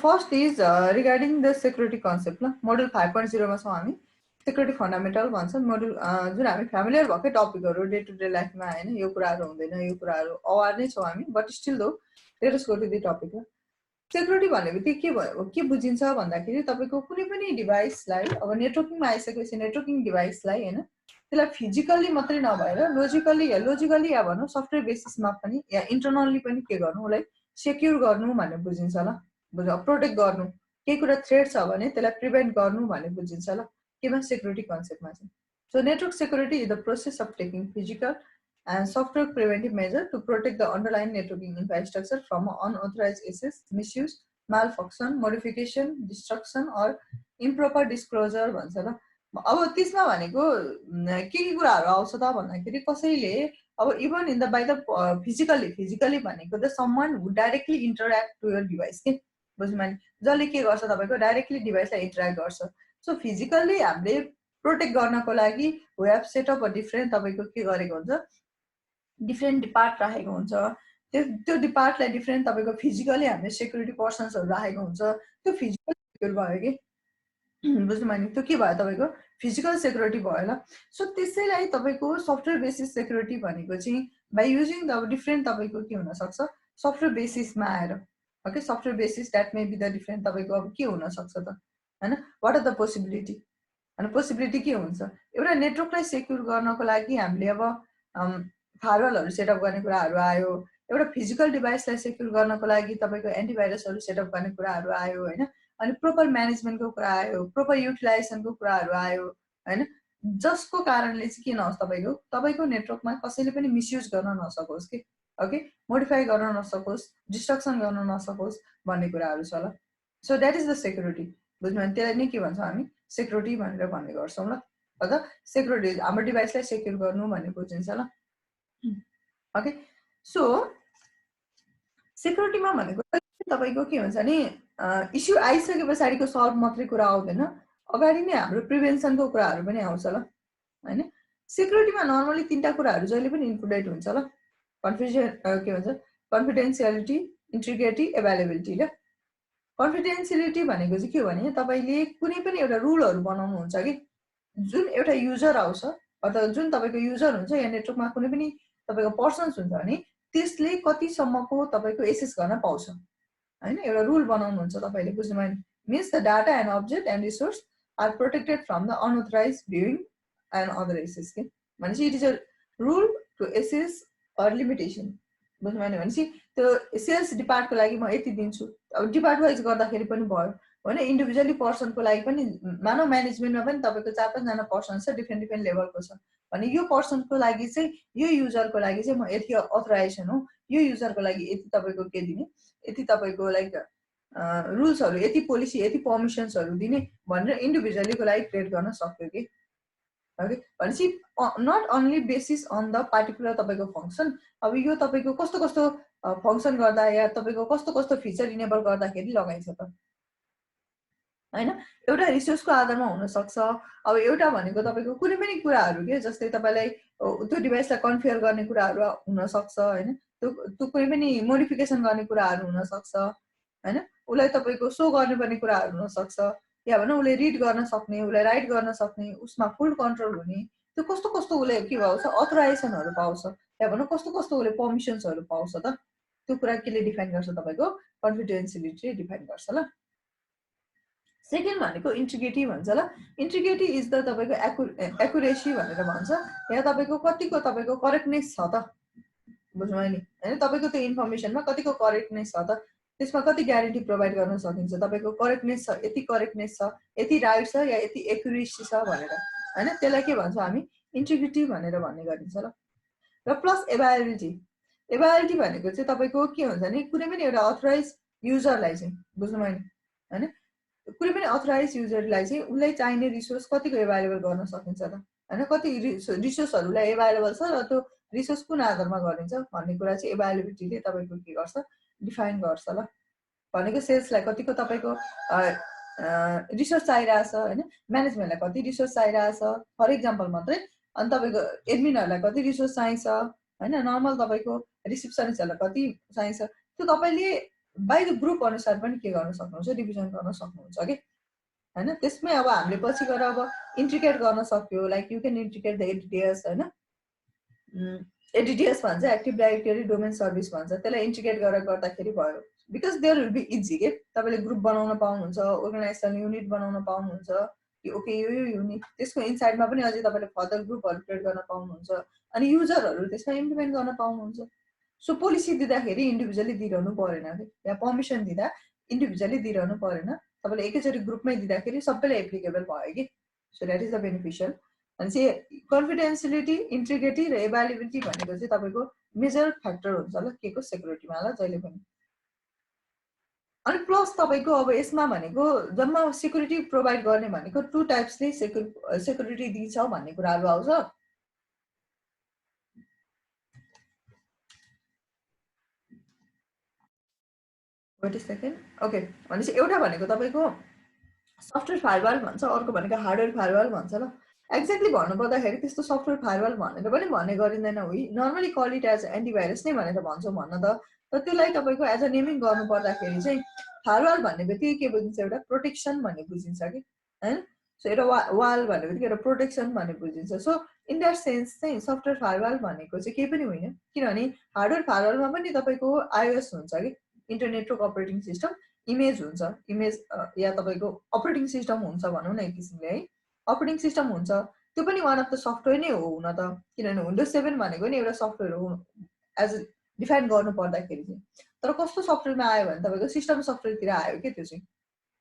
first is regarding the security concept. Module 5.0 मा छौं हामी security fundamental भन्छ मोडुल जुन हामी फ्यामिलियर भएकै टपिकहरु डे टु डे लाइफमा हैन यो कुराहरु हुँदैन यो कुराहरु अवेर नै छौं हामी but still though let us go to the topic security भनेबित्तिकै के भयो के बुझिन्छ भन्दाखेरि तपाईको कुनै पनि डिभाइसलाई अब नेटवर्किङमा आइसकेपछि नेटवर्किङ डिभाइसलाई हैन त्यसलाई फिजिकली मात्रै नभएर लोजिकली या भनौं सफ्टवेयर बेसिसमा पनि या इन्टरनली पनि के गर्नु उलाई सेक्युर गर्नु भन्ने बुझिन्छ ल बुझ्यो प्रोटेक्ट गर्नु केही कुरा थ्रेट छ भने त्यसलाई प्रिभेन्ट गर्नु भन्ने बुझिन्छ ल केमा सेक्युरिटी कन्सेप्टमा चाहिँ so network security is the process of taking physical and software preventive measure to protect the underlying networking infrastructure from unauthorized access, misuse, malfunction, modification, destruction or improper disclosure भन्छ ल अब त्यसमा भनेको के कुराहरु आउँछ त भन्दाखेरि कसैले अब even in the by the physically भनेको the someone who directly interact to your device के बुझ्नु नि जसले के गर्छ तपाईको डाइरेक्टली डिभाइसलाई इन्टरैक्ट गर्छ सो फिजिकली हामीले प्रोटेक्ट गर्नको लागि we have set up a different तपाईको के गरेको हुन्छ डिफरेंट डिपार्ट राखेको हुन्छ त्यो डिपार्टलाई डिफरेंट तपाईको फिजिकली हामीले सेक्युरिटी पर्सन्सहरु राखेको हुन्छ त्यो फिजिकल सेक्युर भयो के बुझ्नु नि त्यो के भयो तपाईको फिजिकल सेक्युरिटी भयो ल सो त्यसैलाई तपाईको सफ्टवेयर बेसिस सेक्युरिटी भनेको चाहिँ बाइ युजिङ द डिफरेंट तपाईको के हुन सक्छ सफ्टवेयर बेसिसमा आएर okay software basis that may be the different तपाईको अब के हुन सक्छ त हैन व्हाट आर द पोसिबिलिटी अनि पोसिबिलिटी के हुन्छ एउटा नेटवर्कलाई सेक्युर गर्नको लागि हामीले अब फायरवलहरु सेटअप गर्ने कुराहरु आयो एउटा फिजिकल डिभाइसलाई सेक्युर गर्नको लागि तपाईको एन्टिभाइरसहरु सेटअप गर्ने कुराहरु आयो हैन अनि प्रोपर म्यानेजमेन्टको कुरा आयो प्रोपर युटिलाइजेसनको कुराहरु आयो हैन जसको कारणले चाहिँ के नहोस् तपाईको नेटवर्कमा कसैले पनि मिसयुज गर्न नसकोस् के ओके मोडिफाई गर्न नसकोस् डिस्ट्रक्सन गर्न नसकोस् भन्ने कुराहरु छ ल so that is the security बुझ्नु नि त्यसलाई नै के भन्छ हामी सेक्युरिटी भनेर भन्ने गर्छौं ल अझ सेक्युरिटी हाम्रो डिभाइसलाई सेक्युर गर्नु भन्ने बुझिन्छ ल ओके सो सेक्युरिटीमा भनेको तपाईको के हुन्छ नि इश्यू आइसके पछाडीको सल्भ मात्रै कुरा आउँदैन अगाडि नै हाम्रो प्रिभेन्सनको कुराहरु पनि आउँछ ल हैन सेक्युरिटीमा नर्मली तीनटा कुराहरु जहिले पनि इन्क्लुडेड हुन्छ ल कन्फिडेन्शियलिटी इन्टिग्रिटी अवेलेबिलिटी ल कन्फिडेन्शियलिटी भनेको चाहिँ के हो भने तपाईले कुनै पनि एउटा रुलहरु बनाउनु हुन्छ कि जुन एउटा युजर आउँछ अथवा जुन तपाईको युजर हुन्छ या नेटवर्कमा कुनै पनि तपाईको पर्सन्स हुन्छ भने त्यसले कति सम्मको तपाईको एक्सेस गर्न पाउँछ हैन एउटा रुल बनाउनु हुन्छ तपाईले बुझ्नु भयो means the data and object and resource are protected from the unauthorized viewing and other access के भनेपछि it is a rule to access or limitation बुझ्नु भयो भनेपछि त्यो सेल्स डिपार्टको लागि म यति दिन्छु अब डिपार्ट वाइज गर्दाखेरि पनि भयो हैन इन्डिभिजुअली पर्सनको लागि पनि मानव म्यानेजमेन्टमा पनि तपाईको 4-5 जना पर्सन छ डिफरेंट लेभलको छ भने यो पर्सनको लागि चाहिँ यो युजरको लागि चाहिँ म यति अथराइजेसन हो यो युजरको लागि यति तपाईको के दिने यति तपाईको लाइक रुल्सहरु यति पोलिसी यति पर्मिशन्सहरु दिने भनेर इन्डिभिजुअलीको लागि क्रिएट गर्न सक्यो के ओके भनेपछि not only basis on the particular तपाईको फंक्सन अब यो तपाईको कस्तो कस्तो फंक्सन गर्दा या तपाईको कस्तो कस्तो फिचर इनेबल गर्दाखेरि लगाइन्छ त हैन एउटा रिसोर्सको आधारमा हुन सक्छ अब एउटा भनेको तपाईको कुनै पनि कुराहरु के जस्तै तपाईलाई त्यो डिभाइसलाई कन्फिगर गर्ने कुराहरु हुन सक्छ हैन त्यो कुनै पनि मोडिफिकेसन गर्ने कुराहरु हुन सक्छ हैन उलाई तपाईको शो गर्नुपर्ने कुराहरु हुन सक्छ या भने उले रिड गर्न सक्ने उलाई राइट गर्न सक्ने उसमा फुल कन्ट्रोल हुने त्यो कस्तो कस्तो उले के पाउँछ अथराइजेसनहरु पाउँछ या भने कस्तो कस्तो उले पर्मिशन्सहरु पाउँछ त त्यो कुरा केले डिफाइन गर्छ तपाईको कन्फिडेन्शियलिटी डिफाइन गर्छ ल सेकेन्ड भनेको इन्टिग्रिटी भन्छ ल इन्टिग्रिटी इज द तपाईको एक्युरेसी भनेर भन्छ या तपाईको कतिको तपाईको करेक्टनेस छ त बुझ्नु नि हैन तपाईको त्यो इन्फर्मेसनमा कतिको करेक्टनेस छ त त्यसमा कति ग्यारेन्टी प्रोवाइड गर्न सकिन्छ तपाईको करेक्टनेस छ यति करेक्टनेस छ यति राइट छ या यति एक्युरेसी छ भनेर हैन त्यसलाई के भन्छ हामी इन्टिग्रिटी भनेर भन्ने गरिन्छ ल र प्लस एभाइलिटी भनेको चाहिँ तपाईको के हुन्छ नि कुनै पनि एउटा अथराइज युजरलाई चाहिँ बुझ्नु भयो नि हैन कुनै पनि अथराइज युजरलाई चाहिँ उलाई चाहिने रिसोर्स कतिको अवेलेबल गर्न सकिन्छ त हैन कति रिसोर्सहरुलाई अवेलेबल छ र त्यो रिसोर्स कुन आधारमा गरिन्छ भन्ने कुरा चाहिँ एभाइलेबिलिटीले तपाईको के गर्छ डिफाइन गर्छ ल भनेको सेल्सलाई कतिको तपाईको रिसोर्स चाहिरहेछ हैन म्यानेजमेन्टलाई कति रिसोर्स चाहिरहेछ फर एक्जाम्पल मात्रै अनि तपाईको एडमिनहरुलाई कति रिसोर्स चाहिन्छ हैन नर्मल तपाईको रिसेप्सनिस्टहरुलाई कति चाहिन्छ त्यो तपाईले बाइ द ग्रुप अनुसार पनि के गर्न सक्नुहुन्छ, डिभिजन गर्न सक्नुहुन्छ कि हैन। त्यसमै अब हामीले पछि गएर अब इन्ट्रिकेट गर्न सक्यो, like you can intricate the एडिटिएस हैन, एडिटिएस भन्छ, एक्टिभ डाइरेक्टरी डोमेन सर्भिस भन्छ, त्यसलाई इन्ट्रिकेट गरेर गर्दाखेरि भयो। Because there will be easy के, तपाईँले ग्रुप बनाउन पाउनुहुन्छ, अर्गनाइजेसन युनिट बनाउन पाउनुहुन्छ कि ओके यो युनिट, त्यसको इनसाइडमा पनि अझै तपाईँले फर्दर ग्रुपहरू क्रिएट गर्न पाउनुहुन्छ, अनि युजरहरू त्यसमा इम्प्लिमेन्ट गर्न पाउनुहुन्छ। सो पोलिसी दिँदाखेरि इन्डिभिजुअली दिइरहनु परेन कि, या पर्मिसन दिँदा इन्डिभिजुअली दिइरहनु परेन, तपाईँले एकैचोटि ग्रुपमै दिँदाखेरि सबैलाई एप्लिकेबल भयो कि। So that is the beneficial. अनि चाहिँ कन्फिडेन्सियलिटी, इन्टिग्रिटी र एभाइलेबिलिटी भनेको चाहिँ तपाईँको मेजर फ्याक्टर हुन्छ ल के को सेक्युरिटीमा ल जहिले पनि। अनि प्लस तपाईँको अब यसमा भनेको जम्मा सेक्युरिटी प्रोभाइड गर्ने भनेको 2 टाइप्सले सेक्युरिटी दिन्छ भन्ने कुराहरू आउँछ। Weight a second, okay. भनेपछि एउटा भनेको तपाईँको सफ्टवेयर फायरवाल भन्छ, अर्को भनेको हार्डवेयर फायरवाल भन्छ ल। एक्ज्याक्टली भन्नुपर्दाखेरि त्यस्तो सफ्टवेयर फायरवाल भनेर पनि भन्ने गरिँदैन, we normally call it as antivirus नै भनेर भन्छौँ भन्न त। तर त्यसलाई तपाईँको एज अ नेमिङ गर्नु पर्दाखेरि चाहिँ फायरवाल भन्ने बित्तिकै के बुझिन्छ, एउटा प्रोटेक्सन भन्ने बुझिन्छ कि हैन। सो एउटा वाल भन्ने बित्तिकै एउटा प्रोटेक्सन भन्ने बुझिन्छ। सो इन द्याट सेन्स चाहिँ सफ्टवेयर फायरवाल भनेको चाहिँ केही पनि होइन, किनभने हार्डवेयर फायरवालमा पनि तपाईँको आइओएस हुन्छ कि, internet network operating system, image हुन्छ, इमेज या तपाईँको अपरेटिङ सिस्टम हुन्छ भनौँ न एक किसिमले है, अपरेटिङ सिस्टम हुन्छ, त्यो पनि वान अफ द सफ्टवेयर नै हो हुन त, किनभने विन्डोज 7 भनेको नि एउटा सफ्टवेयर हो एज डिफाइन गर्नु पर्दाखेरि चाहिँ। तर कस्तो सफ्टवेयरमा आयो भने तपाईँको सिस्टम सफ्टवेयरतिर आयो कि त्यो चाहिँ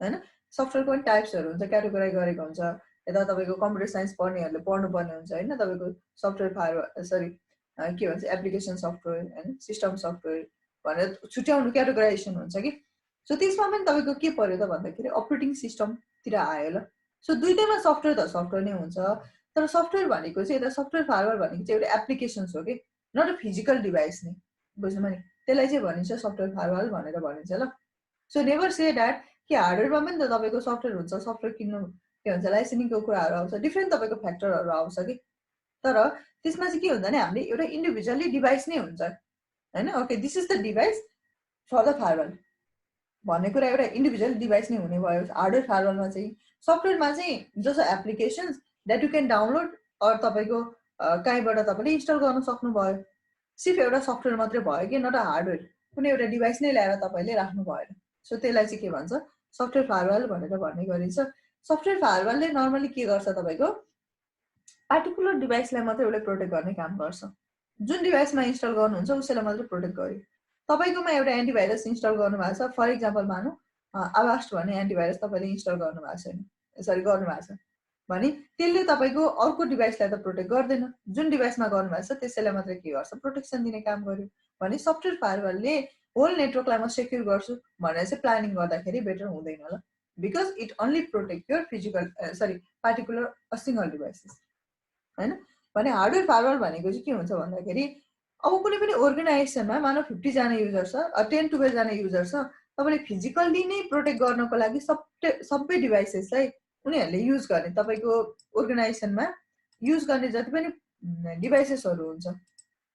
हैन। सफ्टवेयरको पनि टाइप्सहरू हुन्छ, क्याटेगोराइज गरेको हुन्छ, यता तपाईँको कम्प्युटर साइन्स पढ्नेहरूले पढ्नुपर्ने हुन्छ हैन, तपाईँको सफ्टवेयर फायर सरी के भन्छ एप्लिकेसन सफ्टवेयर हैन, सिस्टम सफ्टवेयर भनेर छुट्याउनु क्याटेगोराइजेसन हुन्छ कि। सो त्यसमा पनि तपाईँको के पर्यो त भन्दाखेरि अपरेटिङ सिस्टमतिर आयो ल। सो दुईटैमा सफ्टवेयर त सफ्टवेयर नै हुन्छ, तर सफ्टवेयर भनेको चाहिँ यता सफ्टवेयर फायरवाल भनेको चाहिँ एउटा एप्लिकेसन्स हो कि, नट अ फिजिकल डिभाइस नै, बुझ्नुभयो नि, त्यसलाई चाहिँ भनिन्छ सफ्टवेयर फायरवाल भनेर भनिन्छ ल। सो नेभर से द्याट कि हार्डवेयरमा पनि त तपाईँको सफ्टवेयर हुन्छ, सफ्टवेयर किन्नु के भन्छ लाइसेन्सिङको कुराहरू आउँछ, डिफ्रेन्ट तपाईँको फ्याक्टरहरू आउँछ कि। तर त्यसमा चाहिँ के हुन्छ भने हामीले एउटा इन्डिभिजुअली डिभाइस नै हुन्छ हैन। Okay, this is the device for the firewall भन्ने कुरा एउटा इन्डिभिजुअल डिभाइस नै हुने भयो हार्डवेयर फायरवालमा चाहिँ। सफ्टवेयरमा चाहिँ जस्तो applications that you can download or तपाईँको कहीँबाट तपाईँले इन्स्टल गर्न सक्नुभयो, सिर्फ एउटा सफ्टवेयर मात्रै भयो कि, नट हार्डवेयर, कुनै एउटा डिभाइस नै ल्याएर तपाईँले राख्नु भएन। सो त्यसलाई चाहिँ के भन्छ सफ्टवेयर फायरवाल भनेर भन्ने गरिन्छ। सफ्टवेयर फायरवालले नर्मली के गर्छ तपाईँको पार्टिकुलर डिभाइसलाई मात्रै उसले प्रोटेक्ट गर्ने काम गर्छ, जुन डिभाइसमा इन्स्टल गर्नुहुन्छ उसैलाई मात्रै प्रोटेक्ट गर्यो। तपाईँकोमा एउटा एन्टिभाइरस इन्स्टल गर्नुभएको छ, फर इक्जाम्पल मानौँ आभास्ट भन्ने एन्टिभाइरस तपाईँले इन्स्टल गर्नुभएको छैन, सरी गर्नुभएको छ भने त्यसले तपाईँको अर्को डिभाइसलाई त प्रोटेक्ट गर्दैन, जुन डिभाइसमा गर्नुभएको छ त्यसैलाई मात्रै के गर्छ प्रोटेक्सन दिने काम गर्यो। भने सफ्टवेयर फायरवालले होल नेटवर्कलाई म सेक्युर गर्छु भनेर चाहिँ प्लानिङ गर्दाखेरि बेटर हुँदैन ल, because it only protect your physical sorry particular single devices हैन। भने हार्डवेयर फायरवाल भनेको चाहिँ के हुन्छ भन्दाखेरि अब कुनै पनि अर्गनाइजेसनमा मानव 50 जना युजर छ, 10-12 जना युजर छ, तपाईँले फिजिकल्ली नै प्रोटेक्ट गर्नको लागि सबै डिभाइसेसलाई उनीहरूले युज गर्ने, तपाईँको अर्गनाइजेसनमा युज गर्ने जति पनि डिभाइसेसहरू हुन्छ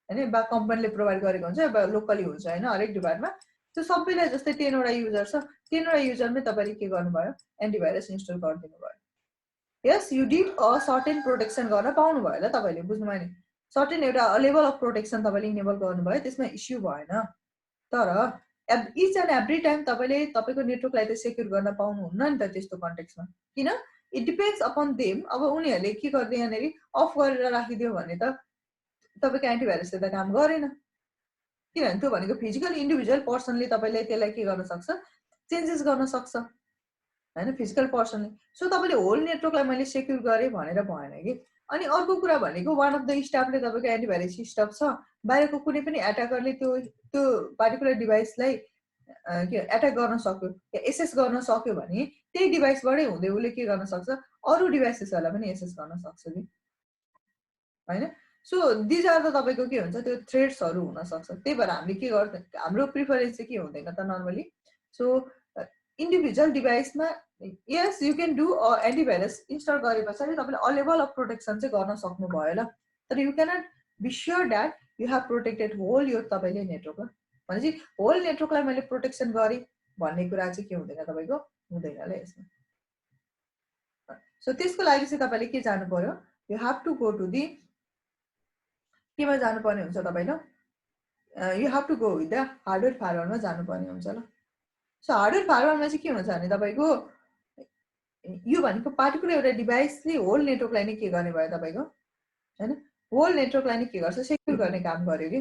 हैन, बा कम्पनीले प्रोभाइड गरेको हुन्छ बा लोकली हुन्छ हैन, हरेक डिपार्टमा त्यो सबैलाई जस्तै 10 वटा युजर छ, 10 वटा युजरमै तपाईँले के गर्नुभयो एन्टिभाइरस इन्स्टल गरिदिनु भयो। Yes you did a certain protection गर्न पाउनु भयो ल तपाईँले, बुझ्नुभयो नि, सर्टेन एउटा लेभल अफ प्रोटेक्सन तपाईँले इनेबल गर्नुभयो, त्यसमा इस्यु भएन। तर इच एन्ड एभ्री टाइम तपाईँले तपाईँको नेटवर्कलाई त सेक्युर गर्न पाउनुहुन्न नि त त्यस्तो कन्टेक्समा, किन इट डिपेन्ड्स अपन देम। अब उनीहरूले के गर्दै यहाँनिर अफ गरेर राखिदियो भने त तपाईँको एन्टिभाइरसले त काम गरेन, किनभने त्यो भनेको फिजिकल इन्डिभिजुअल पर्सनले तपाईँले त्यसलाई के गर्न सक्छ चेन्जेस गर्न सक्छ हैन, फिजिकल पर्सनले। सो तपाईँले होल नेटवर्कलाई मैले सेक्युर गरेँ भनेर भएन कि। अनि अर्को कुरा भनेको वान अफ द स्टाफले तपाईँको एन्टिभाइरस स्टाफ छ, बाहिरको कुनै पनि एट्याकरले त्यो पार्टिकुलर डिभाइसलाई के एट्याक गर्न सक्यो या एसेस गर्न सक्यो भने त्यही डिभाइसबाटै हुँदै उसले के गर्न सक्छ अरू डिभाइसेसहरूलाई पनि एसेस गर्न सक्छ कि हैन। सो दिज आर द तपाईँको के हुन्छ त्यो थ्रेड्सहरू हुनसक्छ। त्यही भएर हामीले के गर्छ, हाम्रो प्रिफरेन्स चाहिँ के हुँदैन त नर्मली। सो इन्डिभिजुअल डिभाइसमा yes you can do antivirus install गरे पछाडि तपाईँले अ लेभल अफ प्रोटेक्सन चाहिँ गर्न सक्नुभयो ल, तर you cannot be sure that you have protected whole यो तपाईँले नेटवर्क। भनेपछि होल नेटवर्कलाई मैले प्रोटेक्सन गरेँ भन्ने कुरा चाहिँ के हुँदैन तपाईको हुँदैन ल यसमा सो त्यसको लागि चाहिँ तपाईले के जानु पर्यो you have to go to the केमा जानु पर्ने हुन्छ तपाईले you have to go with the hardware फायरवलमा जानु पर्ने हुन्छ ल सो हार्डवेयर फायरवलमा चाहिँ के हुन्छ भने तपाईको यो भनेको पार्टिकुलर एउटा डिभाइसले होल नेटवर्कलाई नै के गर्ने भयो तपाईको हैन होल नेटवर्कलाई नै के गर्छ सेक्युर गर्ने काम गर्यो के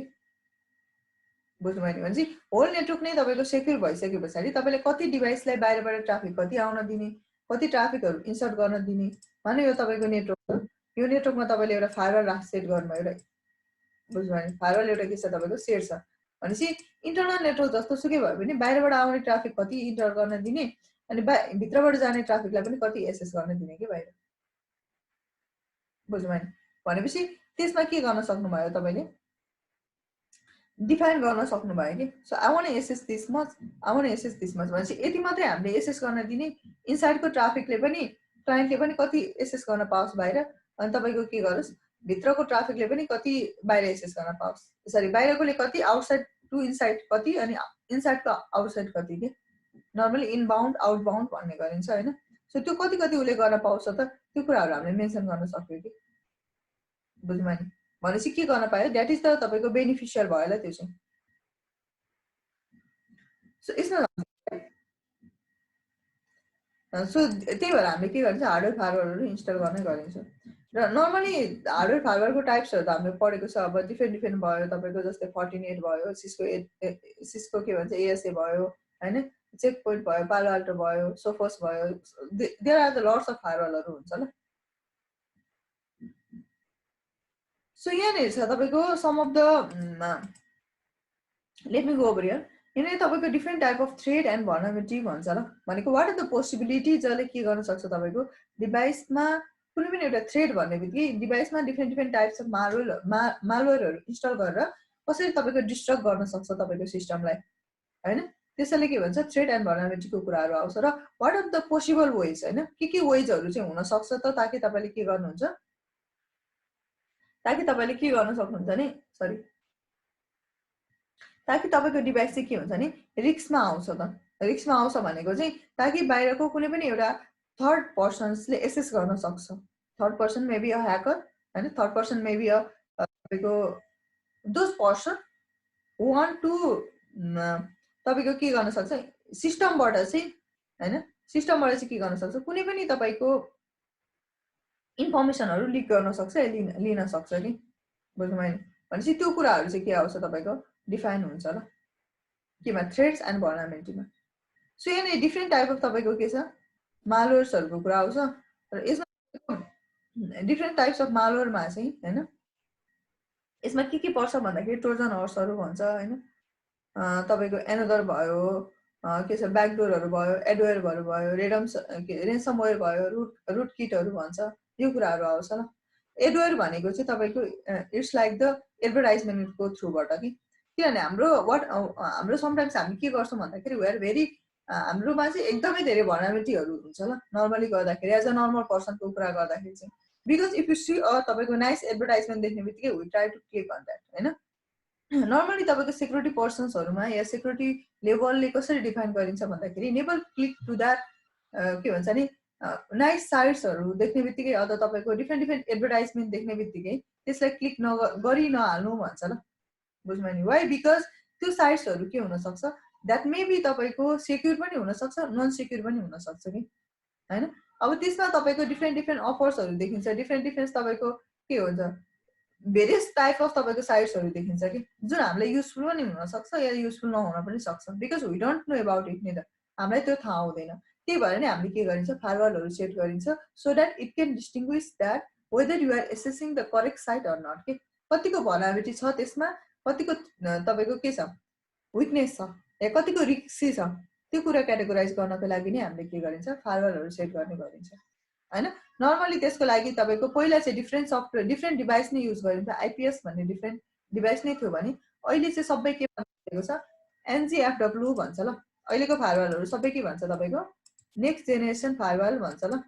बुझ्नुभयो नि भनेपछि होल नेटवर्क नै तपाईको सेक्युर भइसके पछाडि तपाईले कति डिभाइसलाई बाहिरबाट ट्राफिक कति आउन दिने कति ट्राफिकहरु इन्सर्ट गर्न दिने भने यो तपाईको नेटवर्क यो नेटवर्कमा तपाईले एउटा फायरवल सेट गर्नुभयो र बुझ्नुभयो नि फायरवल एउटा के छ तपाईको सेट छ भनेपछि इन्टरनल नेटवर्क जस्तो सुकै भयो भने बाहिरबाट आउने ट्राफिक कति इन्टर गर्न दिने अनि भित्रबाट जाने ट्राफिकलाई पनि कति एसेस गर्न दिने के बाहिर बुझ्नुभयो नि भनेपछि त्यसमा के गर्न सक्नुभयो तपाईले डिफाइन गर्न सक्नुभयो कि so I want access this much I want access this much भनेपछि यति मात्रै हामीले एसेस गर्न दिने इनसाइडको ट्राफिकले पनि क्लाइन्टले पनि कति एसेस गर्न पाओस् बाहिर अनि तपाईको के गरोस् भित्रको ट्राफिकले पनि कति बाहिर एसेस गर्न पाओस् त्यसरी बाहिरकोले कति आउटसाइड टु इनसाइड कति अनि इनसाइडको आउटसाइड कति के नर्मली इनबाउन्ड आउटबाउन्ड भन्ने गरिन्छ हैन सो त्यो कति कति उले गर्न पाउँछ त त्यो कुराहरु हामीले मेन्सन गर्न सक्यो कि बुझ्नुभयो नि भनेपछि के गर्न पायो दैट इज द तपाईको बेनिफिशियल भयो ल त्यो चाहिँ सो यसमा सो त्यही भएर हामीले के गरिन्छ हार्डवेयर फायरवलहरु इन्स्टल गर्नै गरिन्छ र नर्मली हार्डवेयर फायरवलको टाइप्सहरु त हामीले पढेको छ अब डिफरेन्ट भयो तपाईको जस्तै फोर्टिनेट भयो सिस्को के भन्छ एएसए भयो हैन चेक पोइन्ट भयो पालो अल्टो भयो सोफोस भयो there are the lots of फायरवलहरु हुन्छ ल सो यहाँ छ तपाईको some of the let me go over here यहाँ तपाईको different type of threat and vulnerability भन्छ ल भनेको व्हाट आर द पोसिबिलिटी जसले के गर्न सक्छ तपाईको डिभाइसमा कुनै पनि एउटा थ्रेड भन्ने बित्तिकै डिभाइसमा डिफरेन्ट टाइप्स अफ मालवेयरहरु इन्स्टल गरेर कसरी तपाईको डिस्ट्रक्ट गर्न सक्छ तपाईको सिस्टमलाई हैन त्यसैले के भन्छ थ्रेड एन्ड भल्नरेबिलिटीको कुराहरु आउँछ र what are the possible ways हैन के वेजहरु चाहिँ हुन सक्छ त ताकि तपाईले के गर्नुहुन्छ ताकि तपाईले के गर्न सक्नुहुन्छ नि सरी ताकि तपाईको डिभाइस चाहिँ के हुन्छ नि रिस्कमा आउँछ त रिस्कमा आउँछ भनेको चाहिँ ताकि बाहिरको कुनै पनि एउटा थर्ड पर्सन्सले एक्सेस गर्न सक्छ third person maybe a hacker हैन थर्ड पर्सन मेबी अ तपाईको those person who want to तपाईको के गर्न सक्छ सिस्टमबाट चाहिँ हैन सिस्टमबाट चाहिँ के गर्न सक्छ कुनै पनि तपाईको इन्फर्मेसनहरु लिक गर्न सक्छ लिन सक्छ नि बुझ्नुभयो नि भनेपछि त्यो कुराहरु चाहिँ के आउँछ तपाईको डिफाइन हुन्छ ल केमा थ्रेड्स एन्ड भल्नरेबिलिटीमा सो यहाँ डिफरेन्ट टाइप अफ तपाईको के छ मालवेयर्सहरुको कुरा आउँछ र यसमा डिफरेन्ट टाइप्स अफ मालवेयरमा चाहिँ हैन यसमा के पर्छ भन्दाखेरि ट्रोजन हर्सहरु भन्छ हैन तपाईको एनदर भयो के छ ब्याकडोरहरु भयो एडवेयरहरु भयो रेन्समवेयर भयो रुट किटहरु भन्छ यो कुराहरु आउँछ ल एडवेयर भनेको चाहिँ तपाईको इट्स लाइक द एडभर्टाइजमेन्टको थ्रुबाट कि किनभने हाम्रो समटाइम्स हामी के गर्छौं भन्दाखेरि वी आर भेरी हाम्रोमा चाहिँ एकदमै धेरै भल्नरेबिलिटीहरु हुन्छ ल नर्मली गर्दाखेरि एज अ नर्मल पर्सनको कुरा गर्दाखेरि चाहिँ बिकज इफ यु सी तपाईको नाइस एडभर्टाइजमेन्ट देख्नेबित्तिकै we try to click on that हैन नर्मली तपाईको सेक्युरिटी पर्सन्सहरुमा या सेक्युरिटी लेभलले कसरी डिफाइन गरिन्छ भन्दाखेरि नेभर क्लिक टु दैट के भन्छ नि नाइस साइट्सहरु देख्नेबित्तिकै अथवा तपाईको डिफरेन्ट एडभर्टाइजमेन्ट देख्नेबित्तिकै त्यसलाई क्लिक गरि नहाल्नु भन्छ ल बुझ्नुभयो नि वाइ बिकज त्यो साइट्सहरु के हुन सक्छ दैट मे बी तपाईको सेक्युर पनि हुन सक्छ नन सेक्युर पनि हुन सक्छ नि हैन अब त्यसमा तपाईको डिफरेन्ट अफर्सहरु देखिन्छ डिफरेन्ट तपाईको के हुन्छ भेरियस टाइप अफ तपाईको साइट्सहरु देखिन्छ कि जुन हामीले युजफुल पनि हुन सक्छ या युजफुल नहुन पनि सक्छ because we don't know about it नि त हामीलाई त्यो थाहा हुँदैन त्यही भएर नि हामीले के गरिन्छ फायरवलहरु सेट गरिन्छ so that it can distinguish that whether you are accessing the correct site or not के कतिको भल्नरेबिलिटी छ त्यसमा कतिको तपाईको के छ विकनेस छ या कतिको रिस्की छ त्यो कुरा क्याटेगोराइज गर्नको लागि नि हामीले के गरिन्छ फायरवलहरु सेट गर्ने गरिन्छ हैन नर्मली त्यसको लागि तपाईको पहिला चाहिँ डिफरेन्ट सफ्टवेयर डिफरेन्ट डिभाइस नै युज गरिन्छ आईपीएस भन्ने डिफरेन्ट डिभाइस नै थियो भने अहिले चाहिँ सबै के भनेको छ एनजीएफडब्ल्यू भन्छ ल अहिलेको फायरवलहरु सबै के भन्छ तपाईको नेक्स्ट जेनेरेसन फायरवल भन्छ ल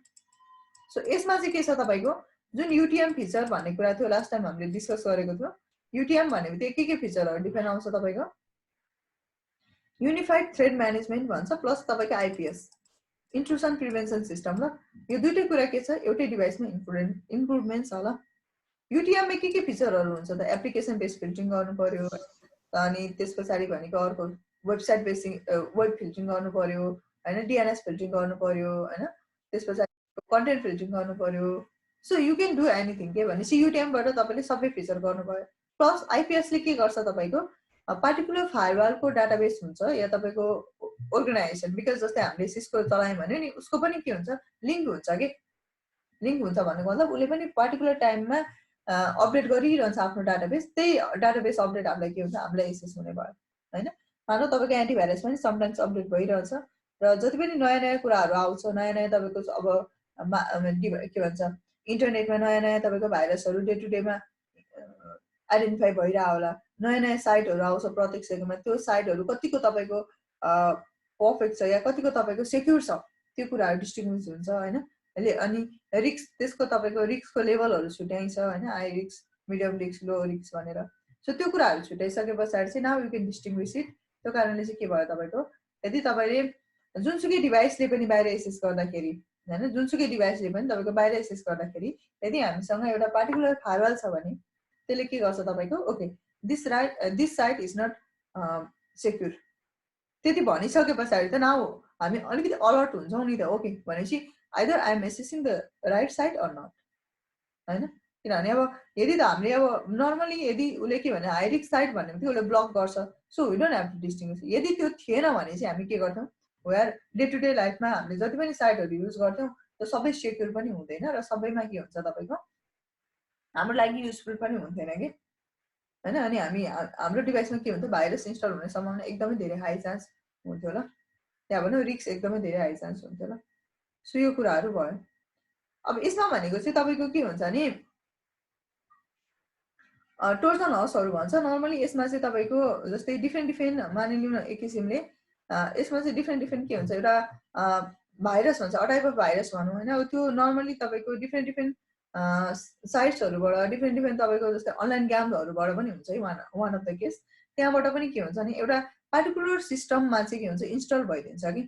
सो यसमा चाहिँ के छ तपाईको जुन यूटीएम फिचर भन्ने कुरा थियो लास्ट टाइम हामीले डिस्कस गरेको थियो यूटीएम भनेको के फिचरहरु डिफाइन आउँछ तपाईको युनिफाइड थ्रेड म्यानेजमेन्ट भन्छ प्लस तपाईँको आइपिएस इन्ट्रुसन प्रिभेन्सन सिस्टम ल यो दुईटै कुरा के छ एउटै डिभाइसमा इम्प्रुभमेन्ट छ ल युटिएममा के फिचरहरू हुन्छ त एप्लिकेसन बेस्ड फिल्टरिङ गर्नु पर्यो अनि त्यस पछाडि भनेको अर्को वेबसाइट बेसिङ वेब फिल्टरिङ गर्नु पर्यो हैन डिएनएस फिल्टरिङ गर्नु पर्यो हैन त्यस पछाडि कन्टेन्ट फिल्टरिङ गर्नु पर्यो so you can do anything के भनेपछि युटिएमबाट तपाईँले सबै फिचर गर्नुभयो प्लस आइपिएसले के गर्छ तपाईँको पार्टिकुलर फायरवालको डाटाबेस हुन्छ या तपाईँको अर्गनाइजेसन बिकज जस्तै हामीले सिस्को चलायौँ भने नि उसको पनि के हुन्छ लिङ्क हुन्छ कि लिङ्क हुन्छ भन्नुको मतलब उसले पनि पार्टिकुलर टाइममा अपडेट गरिरहन्छ आफ्नो डाटाबेस त्यही डाटाबेस अपडेट हामीलाई के हुन्छ हामीलाई एक्सेस हुने भयो होइन मानौ तपाईँको एन्टिभाइरस पनि समटाइम्स अपडेट भइरहन्छ र जति पनि नयाँ नयाँ कुराहरू आउँछ नयाँ नयाँ तपाईँको अब के भन्छ इन्टरनेटमा नयाँ नयाँ तपाईँको भाइरसहरू डे टु डेमा आइडेन्टिफाई भइरह होला नयाँ नयाँ साइटहरू आउँछ प्रत्येक सेकेन्डमा त्यो साइटहरू कतिको तपाईँको पर्फेक्ट छ या कतिको तपाईँको सेक्युर छ त्यो कुराहरू डिस्टिङ्ग्विस हुन्छ होइन अनि रिस्क त्यसको तपाईँको रिस्कको लेभलहरू छुट्याइन्छ होइन high risk medium risk low risk भनेर सो त्यो कुराहरू छुट्याइसके पछाडि चाहिँ now you can distinguish it त्यो कारणले चाहिँ के भयो तपाईँको यदि तपाईँले जुनसुकै डिभाइसले पनि बाहिर एक्सेस गर्दाखेरि होइन जुनसुकै डिभाइसले पनि तपाईँको बाहिर एक्सेस गर्दाखेरि यदि हामीसँग एउटा पार्टिकुलर फायरवाल छ भने त्यसले के गर्छ तपाईँको okay this site is not secure त्यति भनिसके पछाडि त नाउ हामी अलिकति अलर्ट हुन्छौँ नि त ओके भनेपछि either I am accessing the right site or not होइन किनभने अब यदि त हामीले अब नर्मली यदि उसले के भने हाई रिस्क साइट भन्यो भने उसले ब्लक गर्छ so we don't have to distinguish यदि त्यो थिएन भने चाहिँ हामी के गर्थ्यौँ वेयर डे टु डे लाइफमा हामीले जति पनि साइटहरू युज गर्थ्यौँ त्यो सबै सेक्युर पनि हुँदैन र सबैमा के हुन्छ तपाईँको हाम्रो लागि युजफुल पनि हुन्थेन कि होइन अनि हाम्रो डिभाइसमा के हुन्थ्यो भाइरस इन्स्टल हुने सम्भावना एकदमै धेरै हाई चान्स हुन्थ्यो ल त्यहाँ भनौँ रिस्क एकदमै धेरै हाई चान्स हुन्थ्यो ल सो यो कुराहरू भयो अब यसमा भनेको चाहिँ तपाईँको के हुन्छ नि ट्रोजन हर्सहरू भन्छ नर्मली यसमा चाहिँ तपाईँको जस्तै डिफ्रेन्ट मानिलिउँ एक किसिमले यसमा चाहिँ डिफ्रेन्ट के हुन्छ एउटा भाइरस भन्छ अ टाइप अफ भाइरस भनौँ होइन त्यो नर्मली तपाईँको डिफ्रेन्ट साइट्सहरूबाट डिफ्रेन्ट तपाईँको जस्तै अनलाइन गेमहरूबाट पनि हुन्छ है वान अफ द केस त्यहाँबाट पनि के हुन्छ नि एउटा पार्टिकुलर सिस्टममा चाहिँ के हुन्छ इन्स्टल भइदिन्छ कि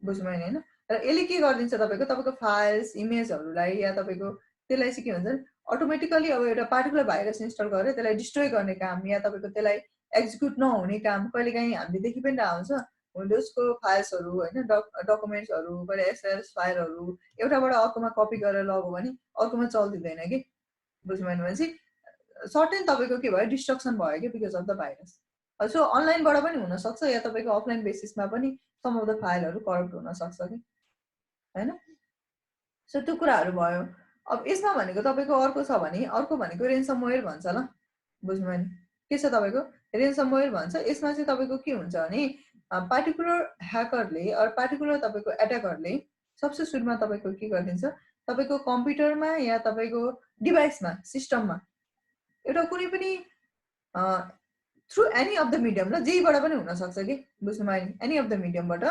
बुझ्नु भयो होइन र यसले के गरिदिन्छ तपाईँको फाइल्स इमेजहरूलाई या तपाईँको त्यसलाई चाहिँ के हुन्छ अटोमेटिकली अब एउटा पार्टिकुलर भाइरस इन्स्टल गरेर त्यसलाई डिस्ट्रोय गर्ने काम या तपाईँको त्यसलाई एक्जिक्युट नहुने काम कहिलेकाहीँ हामीले देखि पनि हुन्छ विन्डोजको फाइल्सहरू होइन डकुमेन्ट्सहरू कहिले एसएस फाइलहरू एउटाबाट अर्कोमा कपी गरेर लग्यो भने अर्कोमा चल्दिँदैन कि बुझ्नु भयो भनेपछि सर्टेन तपाईँको के भयो डिस्ट्रक्सन भयो कि because of the virus so अनलाइनबाट पनि हुनसक्छ या तपाईँको अफलाइन बेसिसमा पनि सम अफ द फाइलहरू करप्ट हुनसक्छ कि होइन सो त्यो कुराहरू भयो अब यसमा भनेको तपाईँको अर्को छ भने अर्को भनेको रेन्समवेयर भन्छ ल बुझ्नु भयो नि के छ तपाईँको रेन्समवेयर भन्छ यसमा चाहिँ तपाईँको के हुन्छ भने पार्टिकुलर ह्याकरले अरू पार्टिकुलर तपाईँको एट्याकरले सबसे सुरुमा तपाईँको के गरिदिन्छ तपाईँको कम्प्युटरमा या तपाईँको डिभाइसमा सिस्टममा एउटा कुनै पनि through any of the medium ल जेबाट पनि हुनसक्छ कि बुझ्नु भयो नि एनी अफ द मिडियमबाट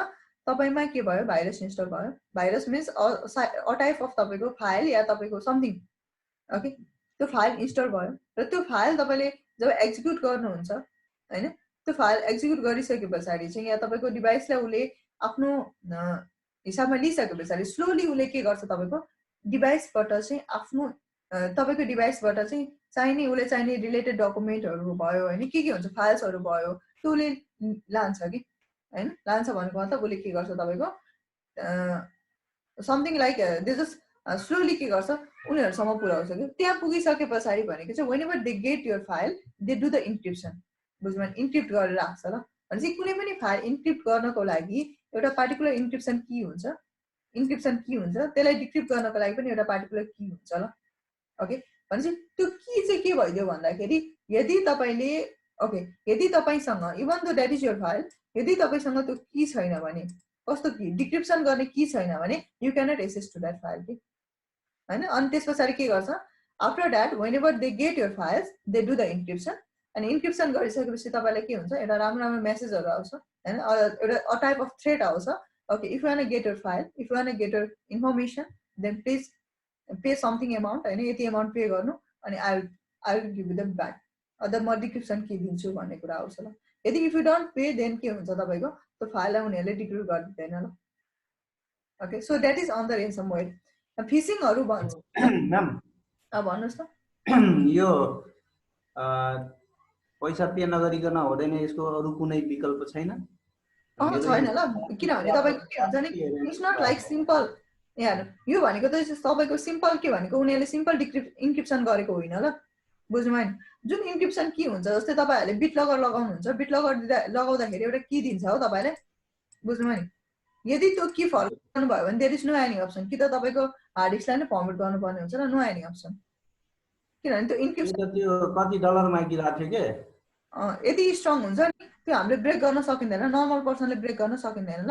तपाईँमा के भयो भाइरस इन्स्टल भयो virus means a type of तपाईँको फाइल या तपाईँको समथिङ ओके त्यो फाइल इन्स्टल भयो र त्यो फाइल तपाईँले जब एक्जिक्युट गर्नुहुन्छ होइन त्यो फाइल एक्जिक्युट गरिसके पछाडि चाहिँ या तपाईँको डिभाइसलाई उसले आफ्नो हिसाबमा लिइसके पछाडि स्लोली उसले के गर्छ तपाईँको डिभाइसबाट चाहिँ आफ्नो तपाईँको डिभाइसबाट चाहिँ उसले चाहिने रिलेटेड डकुमेन्टहरू भयो होइन के हुन्छ फाइल्सहरू भयो त्यो उसले लान्छ कि होइन लान्छ भनेको मतलब उसले के गर्छ तपाईँको something like they just slowly के गर्छ उनीहरूसम्म पुऱ्याउँछ कि त्यहाँ पुगिसके पछाडि भनेको चाहिँ whenever they get your file they do the encryption बुझ्नु इन्क्रिप्ट गरेर राख्छ ल भनेपछि कुनै पनि फाइल इन्क्रिप्ट गर्नको लागि एउटा पार्टिकुलर इन्क्रिप्सन की हुन्छ त्यसलाई डिक्रिप्ट गर्नको लागि पनि एउटा पार्टिकुलर की हुन्छ ल ओके भनेपछि त्यो की चाहिँ के भइदियो भन्दाखेरि यदि तपाईँले ओके यदि तपाईँसँग even the that is your file यदि तपाईँसँग त्यो की छैन भने कस्तो की डिक्रिप्सन गर्ने की छैन भने you cannot access to that file कि होइन अनि त्यस पछाडि के गर्छ after that whenever they get your files they do the encryption अनि इन्क्रिप्सन गरिसकेपछि तपाईँलाई के हुन्छ एउटा राम्रो मेसेजहरू आउँछ होइन एउटा अ टाइप अफ थ्रेट आउँछ okay if you want get your file if you want get your information then please pay something amount होइन यति एमाउन्ट पे गर्नु अनि I will give you the back other म decryption के दिन्छु भन्ने कुरा आउँछ ल यदि if you don't pay then के हुन्छ तपाईँको त्यो फाइललाई उनीहरूले डिक्रिप्ट गरिदिँदैन ल। Okay, so that is on the रेन्समवेयर। फिसिङहरू भन्छ म्याम भन्नुहोस् त। यो पैसा पे नगरिकन हुँदैन, यसको अरू कुनै विकल्प छैन? छैन ल, किनभने तपाईँको के हुन्छ नि, इट्स नट लाइक सिम्पल यहाँ यो भनेको त तपाईँको सिम्पल के भनेको उनीहरूले सिम्पल इन्क्रिप्सन गरेको होइन ल, बुझ्नुभयो नि। जुन इन्क्रिप्सन के हुन्छ, जस्तै तपाईँहरूले बिट लगर लगाउनुहुन्छ, बिट लगर लगाउँदाखेरि एउटा की दिन्छ हो तपाईँले, बुझ्नुभयो नि। यदि त्यो की फर्क गर्नुभयो भने there is no any option, कि त तपाईँको हार्ड डिस्कलाई नै फर्मेट गर्नुपर्ने हुन्छ र नो एनी अप्सन, किनभने त्यो इन्क्रिप्सन त्यो कति डलर मागिरहेको थियो के, यदि स्ट्रङ हुन्छ नि त्यो हामीले ब्रेक गर्न सकिँदैन, नर्मल पर्सनले ब्रेक गर्न सकिँदैन ल।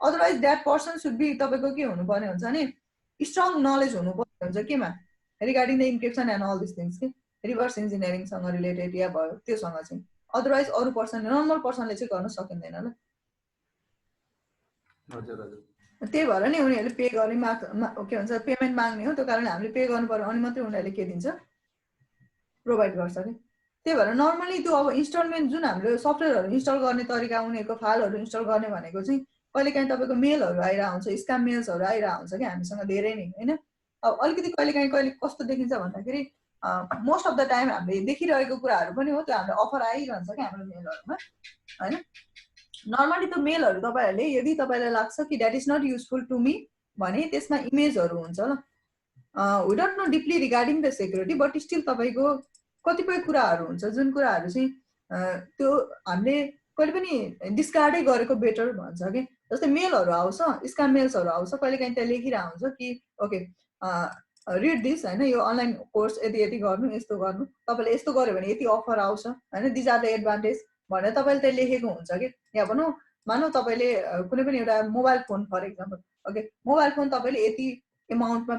Otherwise that person should be तपाईँको के हुनुपर्ने हुन्छ नि, स्ट्रङ नलेज हुनुपर्ने हुन्छ केमा, regarding the encryption and all this things कि रिभर्स इन्जिनियरिङसँग रिलेटेड या भयो त्योसँग चाहिँ। अदरवाइज अरू पर्सनले नर्मल पर्सनले चाहिँ गर्न सकिँदैन ल। त्यही भएर नि उनीहरूले पे गर्ने के भन्छ पेमेन्ट माग्ने हो, त्यो कारणले हामीले पे गर्नु पर्यो अनि मात्रै उनीहरूले के दिन्छ, प्रोभाइड गर्छ कि। त्यही भएर नर्मली त्यो अब इन्स्टलमेन्ट जुन हामीले सफ्टवेयरहरू इन्स्टल गर्ने तरिका, उनीहरूको फाइलहरू इन्स्टल गर्ने भनेको चाहिँ कहिलेकाहीँ तपाईँको मेलहरू आइरहेको हुन्छ, स्क्याम मेल्सहरू आइरहेको हुन्छ कि हामीसँग धेरै नै होइन। अब अलिकति कहिलेकाहीँ कहिले कस्तो देखिन्छ भन्दाखेरि मोस्ट अफ द टाइम हामीले देखिरहेको कुराहरू पनि हो, त्यो हाम्रो अफर आइरहन्छ कि हाम्रो मेलहरूमा होइन। नर्मली त्यो मेलहरू तपाईँहरूले यदि तपाईँलाई लाग्छ कि that is not useful to me भने त्यसमा इमेजहरू हुन्छ ल। We don't know deeply regarding the security, but still तपाईँको कतिपय कुराहरू हुन्छ जुन कुराहरू चाहिँ त्यो हामीले कहिले पनि डिस्कार्डै गरेको बेटर भन्छ कि। जस्तै मेलहरू आउँछ, स्क्याम मेल्सहरू आउँछ, कहिलेकाहीँ त्यहाँ लेखिरहेको हुन्छ कि ओके रिड दिस होइन, यो अनलाइन कोर्स यति यति गर्नु, यस्तो गर्नु, तपाईँले यस्तो गर्यो भने यति अफर आउँछ होइन, दिज आर द एडभान्टेज भनेर तपाईँले त्यहाँ लेखेको हुन्छ कि। या भनौँ मानौँ तपाईँले कुनै पनि एउटा mobile phone for example, okay mobile phone तपाईँले यति एमाउन्टमा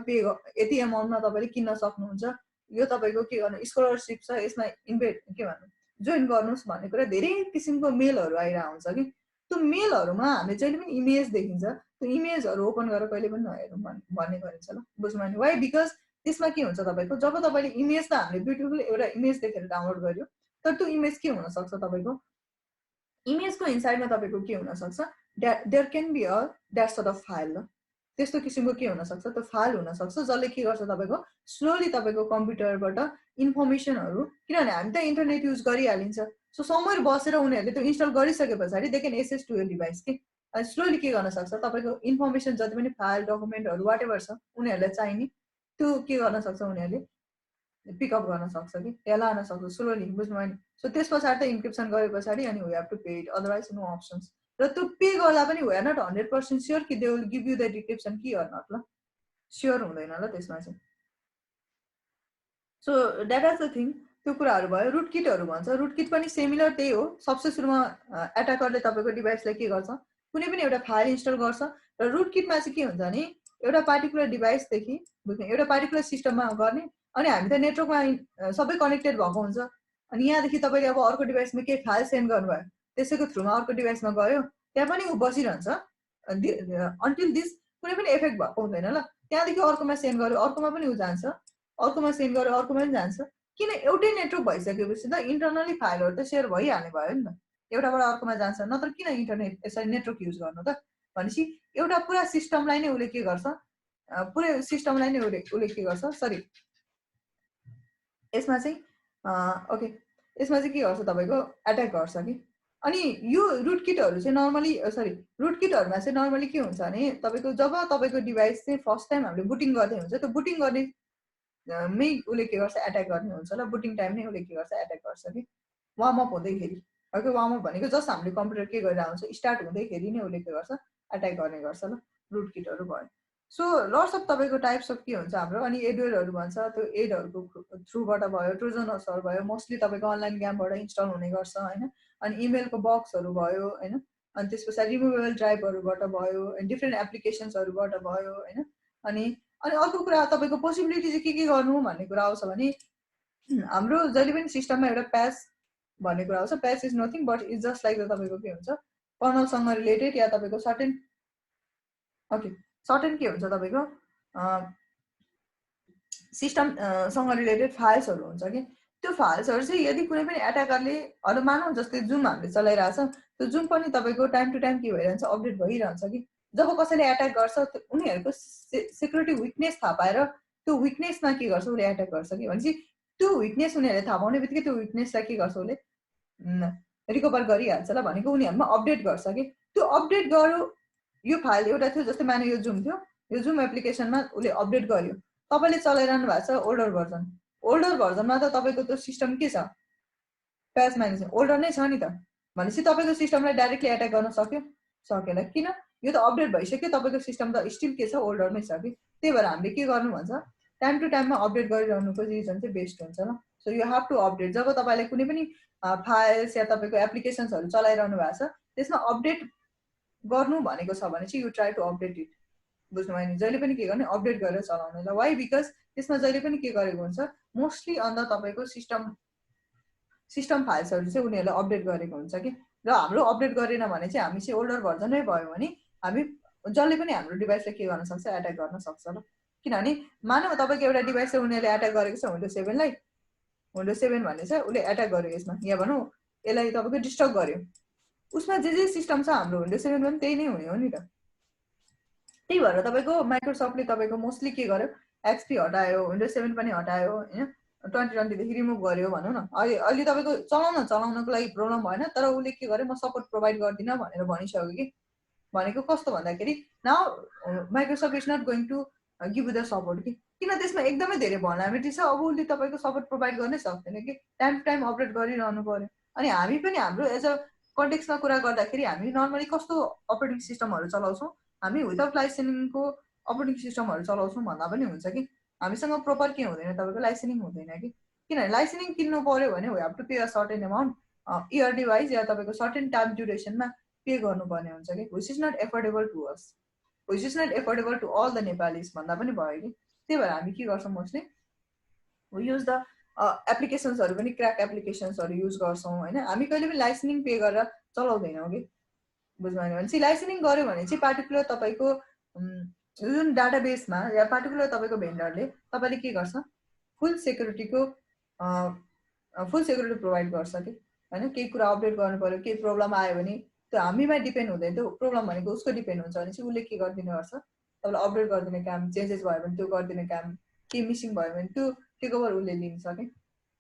यति एमाउन्टमा तपाईँले किन्न सक्नुहुन्छ, यो तपाईँको के गर्नु स्कलरसिप छ, यसमा के भन्नु जोइन गर्नुहोस् भन्ने कुरा धेरै किसिमको मेलहरू आइरहेको हुन्छ कि। त्यो मेलहरूमा हामीले जहिले पनि इमेज देखिन्छ, त्यो इमेजहरू ओपन गरेर कहिले पनि नहेरौँ भन्ने गरिन्छ ल, बुझ्नु नि। वाइ बिकज त्यसमा के हुन्छ तपाईँको, जब तपाईँले इमेज त हामीले ब्युटिफुल एउटा इमेज देखेर डाउनलोड गर्यो, तर त्यो इमेज के हुनसक्छ तपाईँको इमेजको इनसाइडमा तपाईँको के हुनसक्छ, there can be a that sort of file ल। त्यस्तो किसिमको के हुनसक्छ, त्यो फाइल हुनसक्छ जसले के गर्छ तपाईँको स्लोली तपाईँको कम्प्युटरबाट इन्फर्मेसनहरू, किनभने हामी त इन्टरनेट युज गरिहालिन्छ, सो समवेयर बसेर उनीहरूले त्यो इन्स्टल गरिसके पछाडि they can access to your device कि स्लोली के गर्न सक्छ तपाईँको इन्फर्मेसन जति पनि फाइल डकुमेन्टहरू वाट एभर छ उनीहरूलाई चाहिने त्यो के गर्न सक्छ, उनीहरूले पिकअप गर्न सक्छ कि या लान सक्छ स्लोली, बुझ्नुभयो नि। सो त्यस पछाडि त इन्क्रिप्सन गरे पछाडि अनि we have to pay it, otherwise no options. र त्यो पे गर्दा पनि वी आर नट 100% स्योर कि they will give you the decryption कि अर नट ल, स्योर हुँदैन ल त्यसमा चाहिँ। So that are the thing, त्यो कुराहरू भयो। रुट किटहरू भन्छ, रुट किट पनि सिमिलर त्यही हो। सबसे सुरुमा एट्याकरले तपाईँको डिभाइसलाई के गर्छ, कुनै पनि एउटा फाइल इन्स्टल गर्छ र रुट किटमा चाहिँ के हुन्छ भने एउटा पार्टिकुलर डिभाइसदेखि बुझ्ने एउटा पार्टिकुलर सिस्टममा गर्ने, अनि हामी त नेटवर्कमा सबै कनेक्टेड भएको हुन्छ, अनि यहाँदेखि तपाईँले अब अर्को डिभाइसमा केही फाइल सेन्ड गर्नुभयो, त्यसैको थ्रुमा अर्को डिभाइसमा गयो, त्यहाँ पनि ऊ बसिरहन्छ अन्टिल दिस कुनै पनि इफेक्ट भएको हुँदैन ल। त्यहाँदेखि अर्कोमा सेन्ड गर्यो, अर्कोमा पनि ऊ जान्छ, अर्कोमा सेन्ड गर्यो, अर्कोमा पनि जान्छ, किन एउटै नेटवर्क भइसकेपछि त इन्टरनली फाइलहरू त सेयर भइहाल्ने भयो नि त, एउटाबाट अर्कोमा जान्छ, नत्र किन इन्टरनेट यसरी नेटवर्क युज गर्नु त भनेपछि एउटा पुरा सिस्टमलाई नै उसले के गर्छ, पुरै सिस्टमलाई नै उसले के गर्छ, सरी यसमा चाहिँ ओके यसमा चाहिँ के गर्छ तपाईँको एट्याक गर्छ कि। अनि यो रुट किटहरू चाहिँ नर्मली रुट किटहरूमा चाहिँ नर्मली के हुन्छ भने तपाईँको जब तपाईँको डिभाइस चाहिँ फर्स्ट टाइम हामीले बुटिङ गर्दै हुन्छ, त्यो बुटिङ गर्ने मै उसले के गर्छ एट्याक गर्ने हुन्छ ल, बुटिङ टाइम नै उसले के गर्छ एट्याक गर्छ कि। वार्मअप हुँदैखेरि ओके, वार्मअप भनेको जस्ट हामीले कम्प्युटर के गरिरहेको हुन्छ स्टार्ट हुँदैखेरि नै उसले के गर्छ एट्याक गर्ने गर्छ ल, रुट किटहरू भयो। सो लट्स अफ तपाईँको टाइप्स अफ के हुन्छ हाम्रो, अनि एडवेयरहरू भन्छ, त्यो एडहरूको थ्रुबाट भयो, ट्रोजनर्सहरू भयो, मोस्टली तपाईँको अनलाइन गेमबाट इन्स्टल हुने गर्छ होइन, अनि इमेलको बक्सहरू भयो होइन, अनि त्यस पछाडि रिमुभेबल ड्राइभहरूबाट भयो, डिफ्रेन्ट एप्लिकेसन्सहरूबाट भयो होइन। अनि अर्को कुरा तपाईँको पोसिबिलिटी चाहिँ के गर्नु भन्ने कुरा आउँछ भने हाम्रो जहिले पनि सिस्टममा एउटा प्याच भन्ने कुरा आउँछ। प्याच is nothing but is just like तपाईँको के हुन्छ कर्नलसँग रिलेटेड या तपाईँको सर्टेन के हुन्छ तपाईँको सिस्टमसँग रिलेटेड फाइल्सहरू हुन्छ कि त्यो फाइल्सहरु चाहिँ यदि कुनै पनि एटाकरले मानौं जस्तै जुम हामीले चलाइरहेछ त्यो जुम पनि तपाईको टाइम टु टाइम के भइरहन्छ अपडेट भइरहन्छ कि जब कसैले एटाक गर्छ उनीहरुको सिक्युरिटी विकनेस थाहा पाएर त्यो विकनेसमा के गर्छ उले एटाक गर्छ कि भनेपछि त्यो विकनेस उनीहरुले थाहा पाउने बित्तिकै त्यो विकनेसलाई के गर्छ उले रिकभर गरिहाल्छ ल भनेको उनीहरुमा अपडेट गर्छ कि त्यो अपडेट गर्यो यो फाइल एउटा थियो जस्तै माने यो जुम थियो यो जुम एप्लिकेसनमा उले अपडेट गर्यो तपाईले चलाइरहनु भएको छ ओल्डर भर्जनमा त तपाईको त्यो सिस्टम के छ प्याच माइनस ओल्डर नै छ नि त भनेपछि तपाईको सिस्टमलाई डाइरेक्टली एट्याक गर्न सक्यो सकेन किन यो त अपडेट भइसक्यो तपाईको सिस्टम त स्टिल के छ ओल्डर नै छ कि त्यही भएर हामीले के गर्नु भन्छ टाइम टु टाइममा अपडेट गरिरहनुको रिजन चाहिँ बेस्ट हुन्छ ल so you have to update जब तपाईले कुनै पनि फाइल्स या तपाईको एप्लिकेसन्सहरु चलाइरहनु भएको छ त्यसमा अपडेट गर्नु भनेको छ भने चाहिँ you try to update it बुझ्नुभयो नि जहिले पनि के गर्ने अपडेट गरेर चलाउने ल वाइ बिकज त्यसमा जहिले पनि के गरेको हुन्छ मोस्टली अन्त तपाईको सिस्टम फाइल्सहरु चाहिँ उनीहरुले अपडेट गरेको हुन्छ कि र हाम्रो अपडेट गरेन भने चाहिँ हामी चाहिँ ओल्डर भर्जनै भयो भने हामी जसले पनि हाम्रो डिभाइसलाई के गर्न सक्छ एट्याक गर्न सक्छ ल किनभने मानौ तपाईको एउटा डिभाइसले उनीहरुले एट्याक गरेको छ विन्डोज 7 लाई विन्डोज 7 भन्ने छ उले एट्याक गर्यो यसमा या भनौं यसलाई तपाईको डिस्ट्रब गर्यो उसमा जे सिस्टम छ हाम्रो विन्डोज 7 पनि त्यही नै हुने हो नि त त्यही भएर तपाईको माइक्रोसफ्टले तपाईको मोस्टली के गर्यो एक्सपी हटायो विन्डोज 7 पनि हटायो हैन 2020 देखि रिमुभ गर्यो भनौं न अहिले तपाईको चलाउनको लागि प्रब्लम भएन तर उले के गर्यो म सपोर्ट प्रोवाइड गर्दिन भनेर भनिसक्यो कि भनेको कस्तो भन्दाखेरि now Microsoft is not going to give the support कि किन त्यसमा एकदमै धेरै भलनरेबिलिटी छ अब उले तपाईको सपोर्ट प्रोवाइड गर्नै सक्दैन कि टाइम टु टाइम अपडेट गरिरहनु पर्यो अनि हामी पनि हाम्रो एज अ कन्टेक्स्टमा कुरा गर्दाखेरि हामी नर्मली कस्तो अपरेटिङ सिस्टमहरु चलाउँछौं हामी विदाउट लाइसेन्सिङको अपरेटिङ सिस्टमहरु चलाउँछौं भन्दा पनि हुन्छ कि हामीसँग प्रोपर के हुँदैन तपाईको लाइसेन्सिङ हुँदैन कि किनभने लाइसेन्सिङ किन्नु पर्यो भने we have to pay a certain amount yearly wise या तपाईको सर्टेन टाइम ड्युरेसनमा पे गर्नुपर्ने हुन्छ कि which is not affordable to us which is not affordable to all the Nepalis भन्दा पनि भयो कि त्यही भएर हामी के गर्छौं मोस्टली वी युज द एप्लिकेसन्सहरु पनि क्र्याक एप्लिकेसन्सहरु युज गर्छौं हैन हामी कहिले पनि लाइसेन्सिङ पे गरेर चलाउँदैनौं कि बुझ्नुभयो भने लाइसेन्सिङ गर्यो भने चाहिँ पार्टिकुलर तपाईको जुन डाटाबेसमा या पार्टिकुलर तपाईको भेन्डरले तपाईले के गर्छ फुल सेक्युरिटी प्रोवाइड गर्छ कि हैन केही कुरा अपडेट गर्नु पर्यो केही प्रब्लम आयो भने त्यो हामीमा डिपेन्ड हुँदैन त्यो प्रब्लम भनेको उसको डिपेन्ड हुन्छ भने चाहिँ उले के गर्दिने गर्छ तपाईलाई अपडेट गर्दिने काम चेन्जेस भयो भने त्यो गर्दिने काम के मिसिङ भयो भने त्यो टेक ओभर उले लिन्छ कि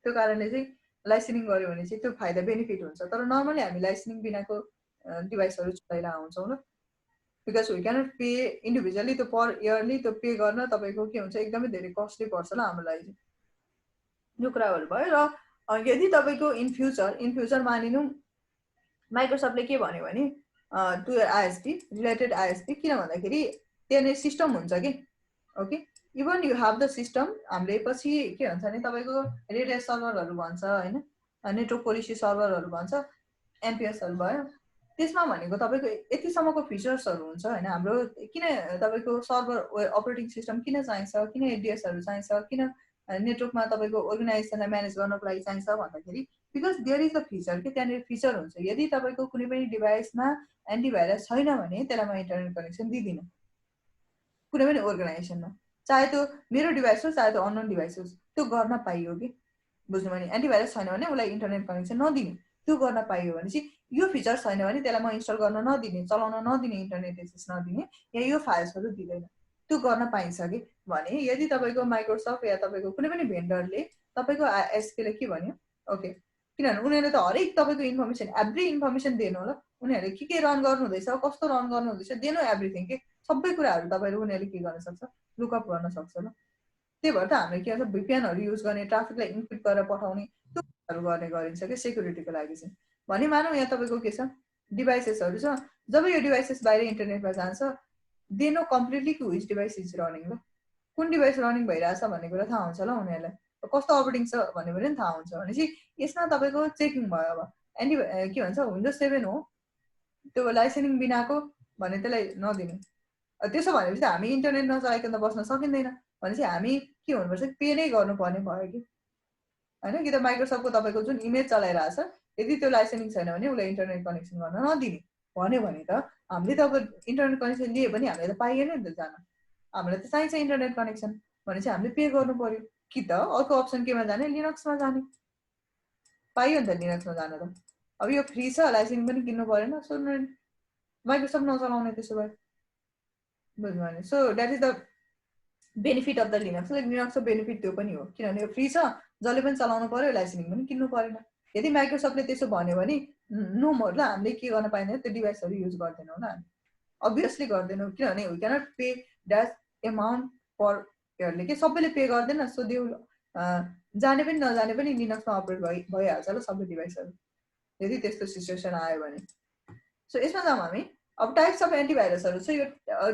त्यो कारणले चाहिँ लाइसेन्सिङ गर्यो भने चाहिँ त्यो फाइदा बेनिफिट हुन्छ तर नर्मली हामी लाइसेन्सिङ बिनाको डिभाइसहरु चलाइरहेको हुन्छौं ल because we cannot pay individually त्यो पर इयरली त्यो पे गर्न तपाईको के हुन्छ एकदमै धेरै कस्टली पर्छ ल हाम्रो लागि यो कुराहरु भयो र यदि तपाईको इन फ्युचर मानिनु माइक्रोसफ्टले के भन्यो भने टु आईएसपी रिलेटेड आईएसपी किन भन्दाखेरि त्यहाँ सिस्टम हुन्छ कि okay even you have the system हामीले पछि के भन्छ नि तपाईको रेड सर्भरहरु भन्छ हैन नेटवर्क पोलिसी सर्भरहरु भन्छ एमपीएसहरु भयो त्यसमा भनेको तपाईको यतिसम्मको फिचर्सहरु हुन्छ हैन हाम्रो किन तपाईको सर्भर अपरेटिङ सिस्टम किन चाहिन्छ किन एडीएसहरु चाहिन्छ किन नेटवर्कमा तपाईको अर्गनाइजेसनलाई म्यानेज गर्नको लागि चाहिन्छ भन्दाखेरि because there is the feature कि त्यहाँ फिचर हुन्छ यदि तपाईको कुनै पनि डिभाइसमा एन्टिभाइरस छैन भने त्यसलाई म इन्टरनेट कनेक्सन दिदिन कुनै पनि अर्गनाइजेसनमा चाहे त्यो मेरो डिभाइस होस् चाहे त्यो अननोन डिभाइस होस् त्यो गर्न पाइयो कि बुझ्नुभयो नि एन्टिभाइरस छैन भने उलाई इन्टरनेट कनेक्सन नदिने त्यो गर्न पाइयो भने चाहिँ यो फिचर छैन भने त्यसलाई म इन्स्टल गर्न नदिने चलाउन नदिने इन्टरनेट एक्सेस नदिने या यो फाइल्सहरु दिदैन त्यो गर्न पाइन्छ कि भने यदि तपाईको माइक्रोसफ्ट या तपाईको कुनै पनि भेन्डरले तपाईको आईएसपी ले के भन्यो ओके किनभने उनीहरुले त हरेक तपाईको इन्फर्मेसन एभ्री इन्फर्मेसन दिनु ल उनीहरुले के रन गर्नु हुँदैछ कस्तो रन गर्नु हुँदैछ दिनु एभ्रीथिङ के सबै कुराहरु तपाईले उनीहरुले के गर्न सक्छ लुकअप गर्न सक्छ ल त्यही भएर त हामीले के भन्छ VPN हरु युज गर्ने ट्राफिकलाई इन्क्रिप्ट गरेर पठाउने त्योहरु गर्ने गरिन्छ के सेक्युरिटीको लागि चाहिँ भने मानौ यहाँ तपाईको के छ डिभाइसेसहरु छ जब यो डिभाइसेस बाहिर इन्टरनेटमा जान्छ दे नो कम्प्लिटली कि व्हिच डिभाइस इज रनिङ ल कुन डिभाइस रनिङ भइराछ भन्ने कुरा थाहा हुन्छ ल उनीहरुलाई कस्तो अपरेटिङ छ भन्ने पनि थाहा हुन्छ भनेपछि यसमा तपाईको चेकिङ भयो अब एन्डी के भन्छ विन्डोज 7 हो त्यो लाइसेन्सिङ बिनाको भने त्यसलाई नदिने त्यसो भनेपछि हामी इन्टरनेट नचलाइकन त बस्न सकिँदैन भनेपछि हामी के हुनुपर्छ पे नै गर्नुपर्ने भयो कि हैन कि त माइक्रोसफ्टको तपाईको जुन इमेज चलाइराछ यदि त्यो लाइसेन्सिङ छैन भने उले इन्टरनेट कनेक्सन गर्न नदिने भन्यो भने त हामीले त अब इन्टरनेट कनेक्सन लिए पनि हामीले त पाइएन नि त जान हामीलाई त चाहिन्छ इन्टरनेट कनेक्सन भनेपछि हामीले पे गर्नु पर्यो कि त अर्को अप्सन केमा जाने लिनक्समा जाने पाइयो नि त लिनक्समा जान त। अब यो फ्री छ, लाइसेन्स पनि किन्नु परेन। सो माइक्रोसफ्ट नचलाउने त्यसो भए, बुझ्नु भने। So that is the benefit of the Linux. लिनक्सको बेनिफिट त्यो पनि हो, किनभने यो फ्री छ, जसले पनि चलाउनु पर्यो, लाइसेन्सिङ पनि किन्नु परेन। यदि माइक्रोसफ्टले त्यसो भन्यो भने नो मोर ल, हामीले के गर्न पाइँदैन, त्यो डिभाइसहरू युज गर्दैनौँ ल हामी, अभियसली गर्दैनौँ, किनभने we cannot pay that amount for हेरले के सबैले पे गर्दैन। सो त्यो जाने पनि नजाने पनि लिनक्समा अपरेट भइहाल्छ ल सबै डिभाइसहरू, यदि त्यस्तो सिचुएसन आयो भने। सो यसमा जाउँ हामी। अब टाइप्स अफ एन्टिभाइरसहरू छ, यो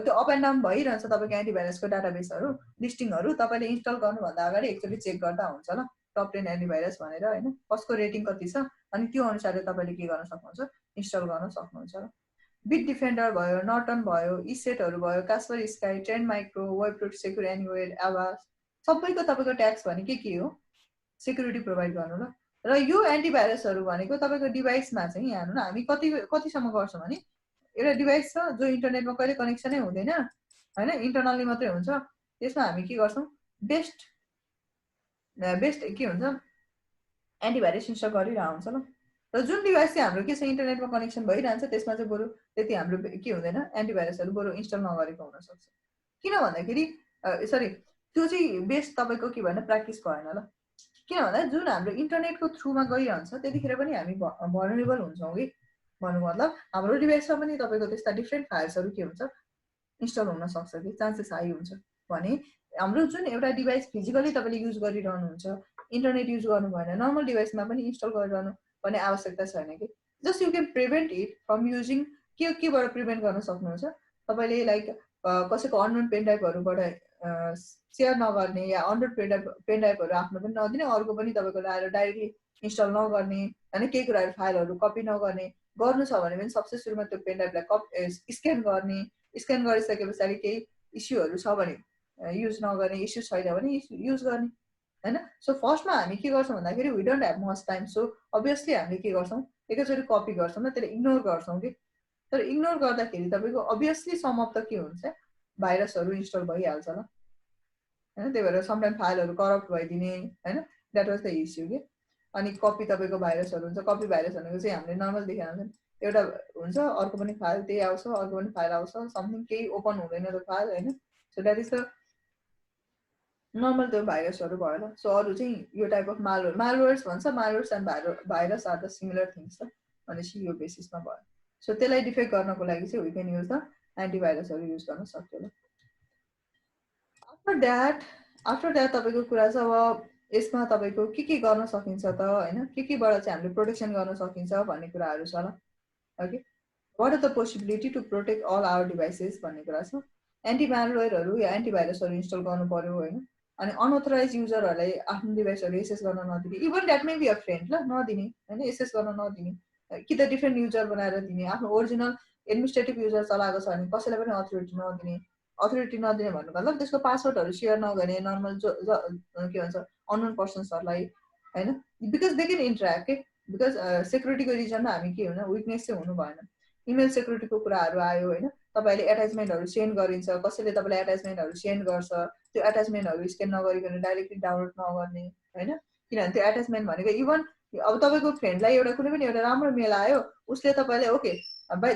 त्यो अप एन्ड डाउन भइरहन्छ तपाईँको एन्टिभाइरसको डाटाबेसहरू, लिस्टिङहरू। तपाईँले इन्स्टल गर्नुभन्दा अगाडि एकचोटि चेक गर्दा हुन्छ ल, टप 10 एन्टिभाइरस भनेर होइन, कसको रेटिङ कति छ, अनि त्यो अनुसारले तपाईँले के गर्न सक्नुहुन्छ, इन्स्टल गर्न सक्नुहुन्छ ल। बिट डिफेन्डर भयो, नर्टन भयो, इसेटहरू भयो, Kaspersky, Trend Micro, Webroot, Secure Anywhere, Avast, सबैको तपाईँको ट्याक्स भने के हो, सेक्युरिटी प्रोभाइड गर्नु ल। र यो एन्टिभाइरसहरू भनेको तपाईँको डिभाइसमा चाहिँ यहाँ हेर्नु न, हामी कतिसम्म गर्छौँ भने एउटा डिभाइस छ जो इन्टरनेटमा कहिले कनेक्सनै हुँदैन होइन, इन्टरनल्ली मात्रै हुन्छ, त्यसमा हामी के गर्छौँ, बेस्ट के हुन्छ एन्टिभाइरस इन्स्टल गरिरहेको हुन्छ ल। र जुन डिभाइस चाहिँ हाम्रो के छ, इन्टरनेटमा कनेक्सन भइरहन्छ, त्यसमा चाहिँ बरु त्यति हाम्रो के हुँदैन, एन्टिभाइरसहरू बरु इन्स्टल नगरेको हुनसक्छ। किन भन्दाखेरि सरी, त्यो चाहिँ बेस्ट तपाईँको के भएन, प्र्याक्टिस भएन ल। किन भन्दा जुन हाम्रो इन्टरनेटको थ्रुमा गइरहन्छ त्यतिखेर पनि हामी भलनरेबल हुन्छौँ कि, भन्नु मतलब हाम्रो डिभाइसमा पनि तपाईँको त्यस्ता डिफ्रेन्ट फाइल्सहरू के हुन्छ, इन्स्टल हुन सक्छ कि, चान्सेस हाई हुन्छ। भने हाम्रो जुन एउटा डिभाइस फिजिकली तपाईँले युज गरिरहनुहुन्छ, इन्टरनेट युज गर्नु भएन, नर्मल डिभाइसमा पनि इन्स्टल गरिरहनु भन्ने आवश्यकता छैन कि। Just you can prevent it from using, केबाट प्रिभेन्ट गर्न सक्नुहुन्छ तपाईँले, लाइक कसैको अननोन पेनड्राइभहरूबाट सेयर नगर्ने, या अननोन पेनड्राइभहरू आफ्नो पनि नदिने, अर्को पनि तपाईँको ल्याएर डाइरेक्टली इन्स्टल नगर्ने होइन, केही कुराहरू फाइलहरू कपी नगर्ने। गर्नु छ भने पनि सबसे सुरुमा त्यो पेनड्राइभलाई स्क्यान गर्ने, स्क्यान गरिसके पछाडि केही इस्युहरू छ भने युज नगर्ने, इस्यु छैन भने युज गर्ने होइन। सो फर्स्टमा हामी के गर्छौँ भन्दाखेरि we don't have much time, so obviously हामीले के गर्छौँ, एकैचोटि कपी गर्छौँ न, त्यसले इग्नोर गर्छौँ कि। तर इग्नोर गर्दाखेरि तपाईँको अभियसली सम अफ त के हुन्छ, भाइरसहरू इन्स्टल भइहाल्छ ल होइन। त्यही भएर समटाइम फाइलहरू करप्ट भइदिने होइन, द्याट वाज द इस्यु कि। अनि कपी तपाईँको भाइरसहरू हुन्छ, कपी भाइरस भनेको चाहिँ हामीले नर्मल देखाउँछ, एउटा हुन्छ, अर्को पनि फाइल त्यही आउँछ, अर्को पनि फाइल आउँछ, समथिङ केही ओपन हुँदैन त्यो फाइल होइन। So that is the normal त्यो भाइरसहरू भयो ल। सो अरू चाहिँ यो टाइप अफ मालवेयर्स भन्छ, malwares and virus are the similar things त, भनेपछि यो बेसिसमा भयो। सो त्यसलाई डिफेक्ट गर्नको लागि चाहिँ वी क्यान युज द एन्टिभाइरसहरू युज गर्न सक्छौँ ल। आफ्टर द्याट तपाईँको कुरा छ अब यसमा तपाईँको के गर्न सकिन्छ त होइन, केबाट चाहिँ हामीले प्रोटेक्सन गर्न सकिन्छ भन्ने कुराहरू छ ल। Okay, what are the possibility to protect all our devices भन्ने कुरा छ। एन्टी म्यालवेयरहरू या एन्टिभाइरसहरू इन्स्टल गर्नु पर्यो होइन। अनि अनअथोराइज युजरहरूलाई आफ्नो डिभाइसहरू एसेस गर्न नदिने, even that may be a friend ल, नदिने होइन, एसेस गर्न नदिने, कि त डिफ्रेन्ट युजर बनाएर दिने, आफ्नो ओरिजिनल एडमिनिस्ट्रेटिभ युजर चलाएको छ भने कसैलाई पनि अथोरिटी नदिने। अथोरिटी नदिने भन्नु मतलब त्यसको पासवर्डहरू सेयर नगर्ने नर्मल के भन्छ अननोन पर्सन्सहरूलाई होइन, बिकज दे क्यान इन्टरेक्ट के, बिकज सेक्युरिटीको रिजनमा हामी के हुन, विकनेस चाहिँ हुनु भएन। इमेल सेक्युरिटीको कुराहरू आयो होइन, तपाईँले एट्याचमेन्टहरू सेन्ड गरिन्छ, कसैले तपाईँलाई एट्याचमेन्टहरू सेन्ड गर्छ, त्यो एट्याचमेन्टहरू स्क्यान नगरिकन डाइरेक्टली डाउनलोड नगर्ने होइन। किनभने त्यो एट्याचमेन्ट भनेको इभन अब तपाईँको फ्रेन्डलाई एउटा कुनै पनि एउटा राम्रो मेल आयो, उसले तपाईँले ओके बाई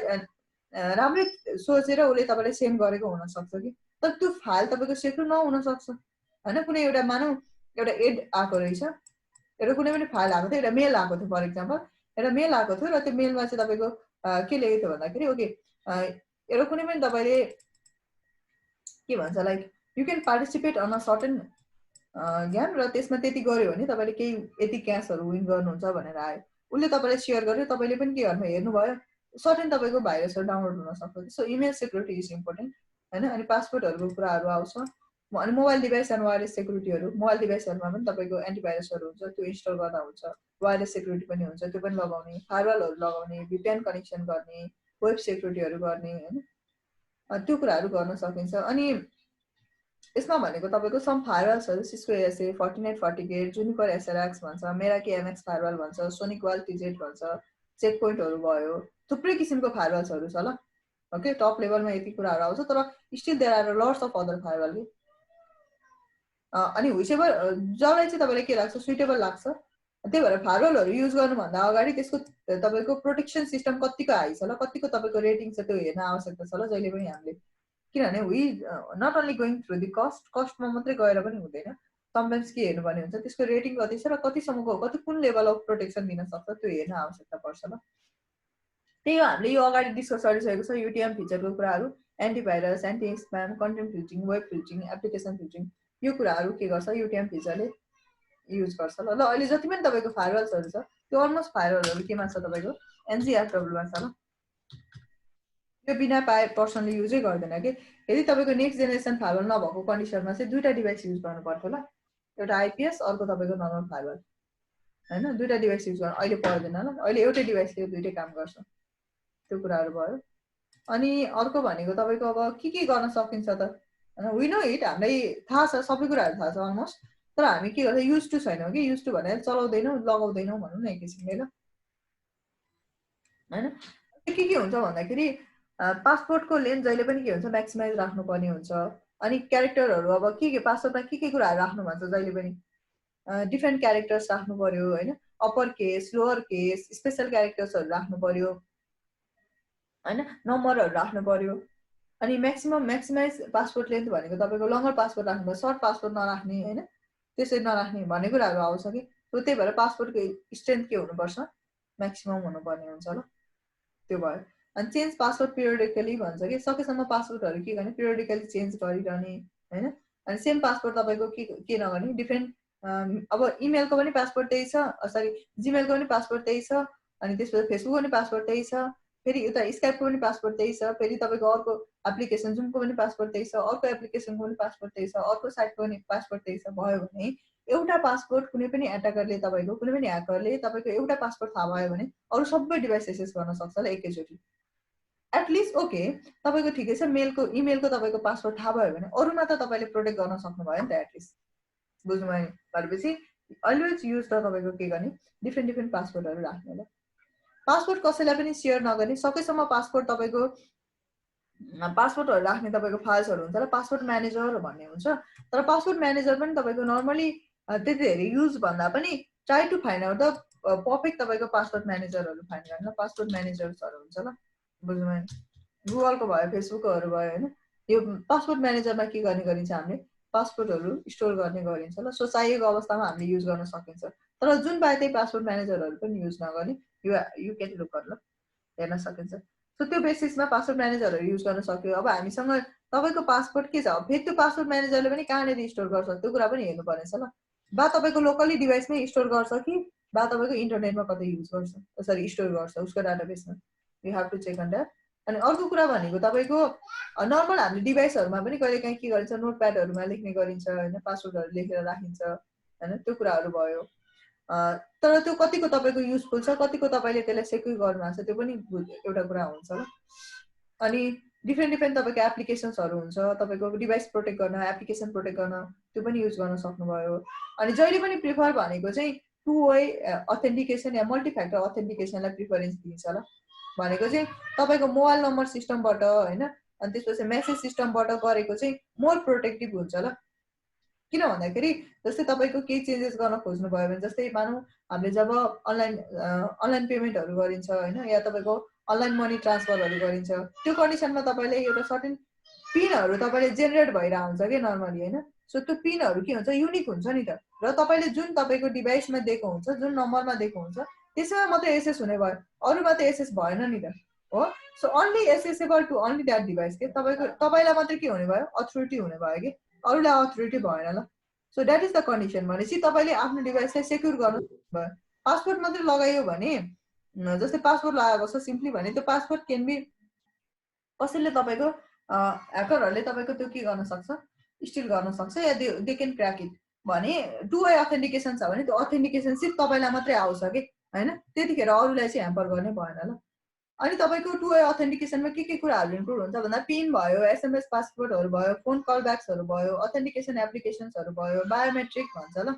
राम्रै सोचेर उसले तपाईँलाई सेन्ड गरेको हुनसक्छ कि, तर त्यो फाइल तपाईँको सेक्युर नहुनसक्छ होइन। कुनै एउटा मानौ एउटा एड आएको रहेछ, एउटा कुनै पनि फाइल आएको थियो, एउटा मेल आएको थियो, फर इक्जाम्पल एउटा मेल आएको थियो, र त्यो मेलमा चाहिँ तपाईँको के लेखेको थियो भन्दाखेरि ओके एउटा कुनै पनि तपाईँले के भन्छ like you can participate on a certain game, र त्यसमा त्यति गऱ्यो भने तपाईँले केही यति क्यासहरू विन गर्नुहुन्छ भनेर आयो, उसले तपाईँलाई सेयर गर्यो, तपाईँले पनि के गर्नु हेर्नुभयो, सर्टेन तपाईँको भाइरसहरू डाउनलोड हुन सक्छ। So email security is important होइन। अनि पासवर्डहरूको कुराहरू आउँछ, अनि मोबाइल डिभाइस एन्ड वायरलेस सेक्युरिटीहरू, मोबाइल डिभाइसहरूमा पनि तपाईँको एन्टिभाइरसहरू हुन्छ, त्यो इन्स्टल गर्दा हुन्छ, वायरलेस सेक्युरिटी पनि हुन्छ, त्यो पनि लगाउने, फायरवालहरू लगाउने, VPN कनेक्सन गर्ने, वेब सेक्युरिटीहरू गर्ने होइन, त्यो कुराहरू गर्न सकिन्छ। अनि यसमा भनेको तपाईँको सम फायरवाल्सहरू सिस्को एसए 4848, जुनिपर SRX भन्छ, मेराकी MX फायरवाल भन्छ, सोनिकवाल TZ भन्छ, चेक पोइन्टहरू भयो, थुप्रै किसिमको फायरवाल्सहरू छ ल। ओके, टप लेभलमा यति कुराहरू आउँछ, तर still there are lots of other firewall कि। अनि विचेभर जसलाई चाहिँ तपाईँलाई के लाग्छ सुइटेबल लाग्छ त्यही भएर फायरवलहरू युज गर्नुभन्दा अगाडि त्यसको तपाईँको प्रोटेक्सन सिस्टम कतिको हाई छ ल, कतिको तपाईँको रेटिङ छ त्यो हेर्न आवश्यकता छ ल जहिले पनि हामीले। किनभने we not only going through the कस्टमा मात्रै गएर पनि हुँदैन, समटाइम्स के हेर्नुपर्ने हुन्छ त्यसको रेटिङ कति छ र कतिसम्मको कुन लेभल अफ प्रोटेक्सन दिन सक्छ त्यो हेर्न आवश्यकता पर्छ ल। त्यही हो हामीले यो अगाडि डिस्कस गरिसकेको छ युटिएम फिचरको कुराहरू, antivirus, anti spam, content filtering, web filtering, application filtering, यो कुराहरू के गर्छ युटिएम फिचरले युज गर्छ ल। ल अहिले जति पनि तपाईँको फायरवल्सहरू छ त्यो अलमोस्ट फायरवलहरू केमा छ तपाईँको एनजिएफडब्ल्यूमा छ ल। त्यो बिना पाए पर्सनली युजै गर्दैन कि। यदि तपाईँको नेक्स्ट जेनेरेसन फायरवल नभएको कन्डिसनमा चाहिँ दुईवटा डिभाइस युज गर्नु पर्थ्यो ल, एउटा आइपिएस अर्को तपाईँको नर्मल फायरवल होइन, दुईवटा डिभाइस युज गर्नु अहिले पर्दैन ल, अहिले एउटै डिभाइसले दुईटै काम गर्छ। त्यो कुराहरू भयो। अनि अर्को भनेको तपाईँको अब के गर्न सकिन्छ त होइन, वी नो इट, हामीलाई थाहा छ सबै कुराहरू थाहा छ अलमोस्ट, तर हामी के गर्छ युज टु छैनौँ कि, युज टु भनेर चलाउँदैनौँ लगाउँदैनौँ भनौँ न एक किसिमले ल होइन। के हुन्छ भन्दाखेरि पासपोर्टको लेन्थ जहिले पनि के हुन्छ म्याक्सिमाइज राख्नुपर्ने हुन्छ। अनि क्यारेक्टरहरू अब के पासपोर्टमा के कुराहरू राख्नु भन्छ जहिले पनि डिफ्रेन्ट क्यारेक्टर्स राख्नु पर्यो होइन, upper case lower case special क्यारेक्टर्सहरू राख्नु पर्यो होइन, नम्बरहरू राख्नु पर्यो। अनि म्याक्सिमाइज पासपोर्ट लेन्थ भनेको तपाईँको लङ्गर पासपोर्ट राख्नु, सर्ट पासपोर्ट नराख्ने होइन, त्यसरी नराख्ने भन्ने कुराहरू आउँछ कि। त्यही भएर पासपोर्टको स्ट्रेन्थ के हुनुपर्छ म्याक्सिमम हुनुपर्ने हुन्छ ल, त्यो भयो। अनि चेन्ज पासवर्ड पिरियडिकली भन्छ कि, सकेसम्म पासवर्डहरू के गर्ने पिरियडिकली चेन्ज गरिरहने होइन। अनि सेम पासवर्ड तपाईँको के नगर्ने डिफ्रेन्ट, अब इमेलको पनि पासवर्ड त्यही छ, सरी जिमेलको पनि पासवर्ड त्यही छ, अनि त्यसपछि फेसबुकको पनि पासवर्ड त्यही छ, फेरि उता स्काइपको पनि पासवर्ड त्यही छ, फेरि तपाईँको अर्को एप्लिकेसन जुमको पनि पासवर्ड त्यही छ, अर्को एप्लिकेसनको पनि पासवर्ड त्यही छ, अर्को साइटको पनि पासवर्ड त्यही छ। भयो भने एउटा पासवर्ड कुनै पनि एट्याकरले तपाईँको कुनै पनि ह्याकरले तपाईँको एउटा पासवर्ड थाहा भयो भने अरू सबै डिभाइस एक्सेस गर्न सक्छ ल एकैचोटि एटलिस्ट। ओके तपाईँको ठिकै छ मेलको इमेलको तपाईँको पासवर्ड थाहा भयो भने अरूमा त तपाईँले प्रोटेक्ट गर्न सक्नुभयो नि त एटलिस्ट, बुझ्नुभयो नि। भनेपछि अलवेज युज त तपाईँको के गर्ने डिफ्रेन्ट पासवर्डहरू राख्ने ल। पासवर्ड कसैलाई पनि सेयर नगर्ने, सकेसम्म पासवर्ड तपाईँको पासवर्डहरू राख्ने तपाईँको फाइल्सहरू हुन्छ र पासवर्ड म्यानेजर भन्ने हुन्छ। तर पासवर्ड म्यानेजर पनि तपाईँको नर्मली त्यति धेरै युज भन्दा पनि try to find out the perfect तपाईँको पासवर्ड म्यानेजरहरू फाइन्ड गर्न पासवर्ड म्यानेजर्सहरू हुन्छ ल, बुझ्नुभयो नि। गुगलको भयो फेसबुकहरू भयो होइन, यो पासवर्ड म्यानेजरमा के गर्ने गरिन्छ हामीले पासवर्डहरू स्टोर गर्ने गरिन्छ ल। सो चाहिएको अवस्थामा हामीले युज गर्न सकिन्छ, तर जुन पाए त्यही पासवर्ड म्यानेजरहरू पनि युज नगर्ने, यु क्यान लुक गर्न हेर्न सकिन्छ। सो त्यो बेसिसमा पासवर्ड म्यानेजरहरू युज गर्न सक्यो। अब हामीसँग तपाईँको पासवर्ड के छ फेरि त्यो पासवर्ड म्यानेजरले पनि कहाँनिर स्टोर गर्छ त्यो कुरा पनि हेर्नुपर्नेछ ल। बा तपाईँको लोकली डिभाइसमै स्टोर गर्छ कि बा तपाईँको इन्टरनेटमा कतै युज गर्छ, सरी स्टोर गर्छ उसको डाटाबेसमा, you have to check on that. अनि अर्को कुरा भनेको तपाईँको नर्मल हामीले डिभाइसहरूमा पनि कहिले काहीँ के गरिन्छ नोटप्याडहरूमा लेख्ने गरिन्छ होइन, पासवर्डहरू लेखेर राखिन्छ होइन, त्यो कुराहरू भयो। तर त्यो कतिको तपाईँको युजफुल छ, कतिको तपाईँले त्यसलाई सेक्युर गर्नुभएको छ त्यो पनि एउटा कुरा हुन्छ ल। अनि डिफ्रेन्ट तपाईँको एप्लिकेसन्सहरू हुन्छ, तपाईँको डिभाइस प्रोटेक्ट गर्न एप्लिकेसन प्रोटेक्ट गर्न त्यो पनि युज गर्न सक्नुभयो। अनि जहिले पनि प्रिफर भनेको चाहिँ टु वे अथेन्टिकेसन या मल्टिफ्याक्टर अथेन्टिकेसनलाई प्रिफरेन्स दिन्छ ल। भनेको चाहिँ तपाईँको मोबाइल नम्बर सिस्टमबाट होइन अनि त्यसपछि मेसेज सिस्टमबाट गरेको चाहिँ मोर प्रोटेक्टिभ हुन्छ ल। किन भन्दाखेरि जस्तै तपाईँको केही चेन्जेस गर्न खोज्नुभयो भने, जस्तै मानौँ हामीले जब अनलाइन पेमेन्टहरू गरिन्छ होइन, या तपाईँको अनलाइन मनी ट्रान्सफरहरू गरिन्छ त्यो कन्डिसनमा तपाईँले एउटा सर्टेन पिनहरू तपाईँले जेनेरेट भइरहेको हुन्छ कि नर्मली होइन। सो त्यो पिनहरू के हुन्छ युनिक हुन्छ नि त, र तपाईँले जुन तपाईँको डिभाइसमा दिएको हुन्छ जुन नम्बरमा दिएको हुन्छ त्यसमा मात्रै एसेस हुने भयो, अरूमा त एसेस भएन नि त हो। So only accessible to only that device के तपाईँलाई मात्रै के हुने भयो अथोरिटी हुने भयो कि अरूलाई अथोरिटी भएन ल। So that is the condition. भनेपछि तपाईँले आफ्नो डिभाइसलाई सेक्युर गर्नु भयो। पासवर्ड मात्रै लगायो भने जस्तै पासवर्ड लगाएको छ सिम्पली भने त्यो पासवर्ड क्यान बी कसैले तपाईँको ह्याकरहरूले तपाईँको त्यो के गर्न सक्छ स्टिल गर्न सक्छ या दे क्यान क्र्याक इट। भने टु वे अथेन्टिकेसन छ भने त्यो अथेन्टिकेसन सिर्फ तपाईँलाई मात्रै आउँछ कि होइन, त्यतिखेर अरूलाई चाहिँ ह्याम्पर गर्ने भएन ल। अनि तपाईँको टु वे अथेन्टिकेसनमा के कुराहरू इन्क्लुड हुन्छ भन्दा पिन भयो, एसएमएस पासवर्डहरू भयो, फोन कलब्याक्सहरू भयो, अथेन्टिकेसन एप्लिकेसन्सहरू भयो, बायोमेट्रिक भन्छ ल।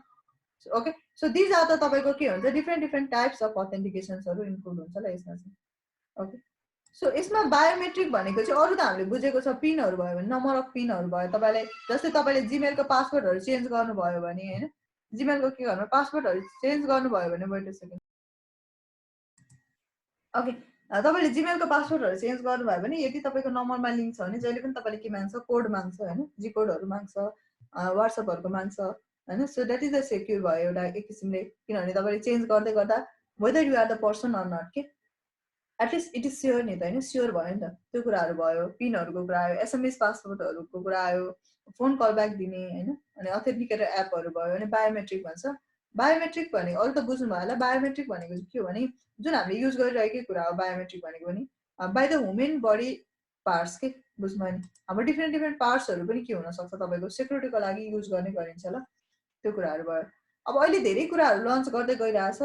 ओके सो दिज आर त तपाईँको के हुन्छ डिफ्रेन्ट टाइप्स अफ अथेन्टिकेसन्सहरू इन्क्लुड हुन्छ ल यसमा चाहिँ। ओके सो यसमा बायोमेट्रिक भनेको चाहिँ अरू त हामीले बुझेको छ, पिनहरू भयो भने नम्बर अफ पिनहरू भयो, तपाईँले जस्तै तपाईँले जिमेलको पासवर्डहरू चेन्ज गर्नुभयो भने होइन, जीमेलको के गर्नु पासवर्डहरु चेन्ज गर्नुभयो भने वेट अ सेकेन्ड ओके तपाईले जीमेलको पासवर्डहरु चेन्ज गर्नुभयो भने यदि तपाईको नम्बरमा लिंक छ भने जहिले पनि तपाईले के माग्छ कोड माग्छ हैन जी कोडहरु माग्छ व्हाट्सएपहरुको माग्छ हैन so that is the secure भयो एउटा एक किसिमले किनभने तपाईले चेन्ज गर्दै गर्दा whether you are the person or not के एटलिस्ट इट इज स्योर नि त हैन स्योर भयो नि त त्यो कुराहरु भयो पिनहरुको कुरा आयो एसएमएस पासवर्डहरुको कुरा आयो फोन कल ब्याक दिने हैन अनि अथेन्टिकेटर एपहरु भयो अनि बायोमेट्रिक भन्छ बायोमेट्रिक भनेको अरु त बुझ्नु भयो होला बायोमेट्रिक भनेको के हो भने जुन हामीले युज गरिरहेकै कुरा हो बायोमेट्रिक भनेको पनि by the human body parts के बुझ्नु नि हाम्रो डिफ्रेन्ट पार्ट्सहरु पनि के हुन सक्छ तपाईको सेक्युरिटीको लागि युज गर्ने गरिन्छ ल त्यो कुराहरु भयो अब अहिले धेरै कुराहरु लन्च गर्दै गइरहेछ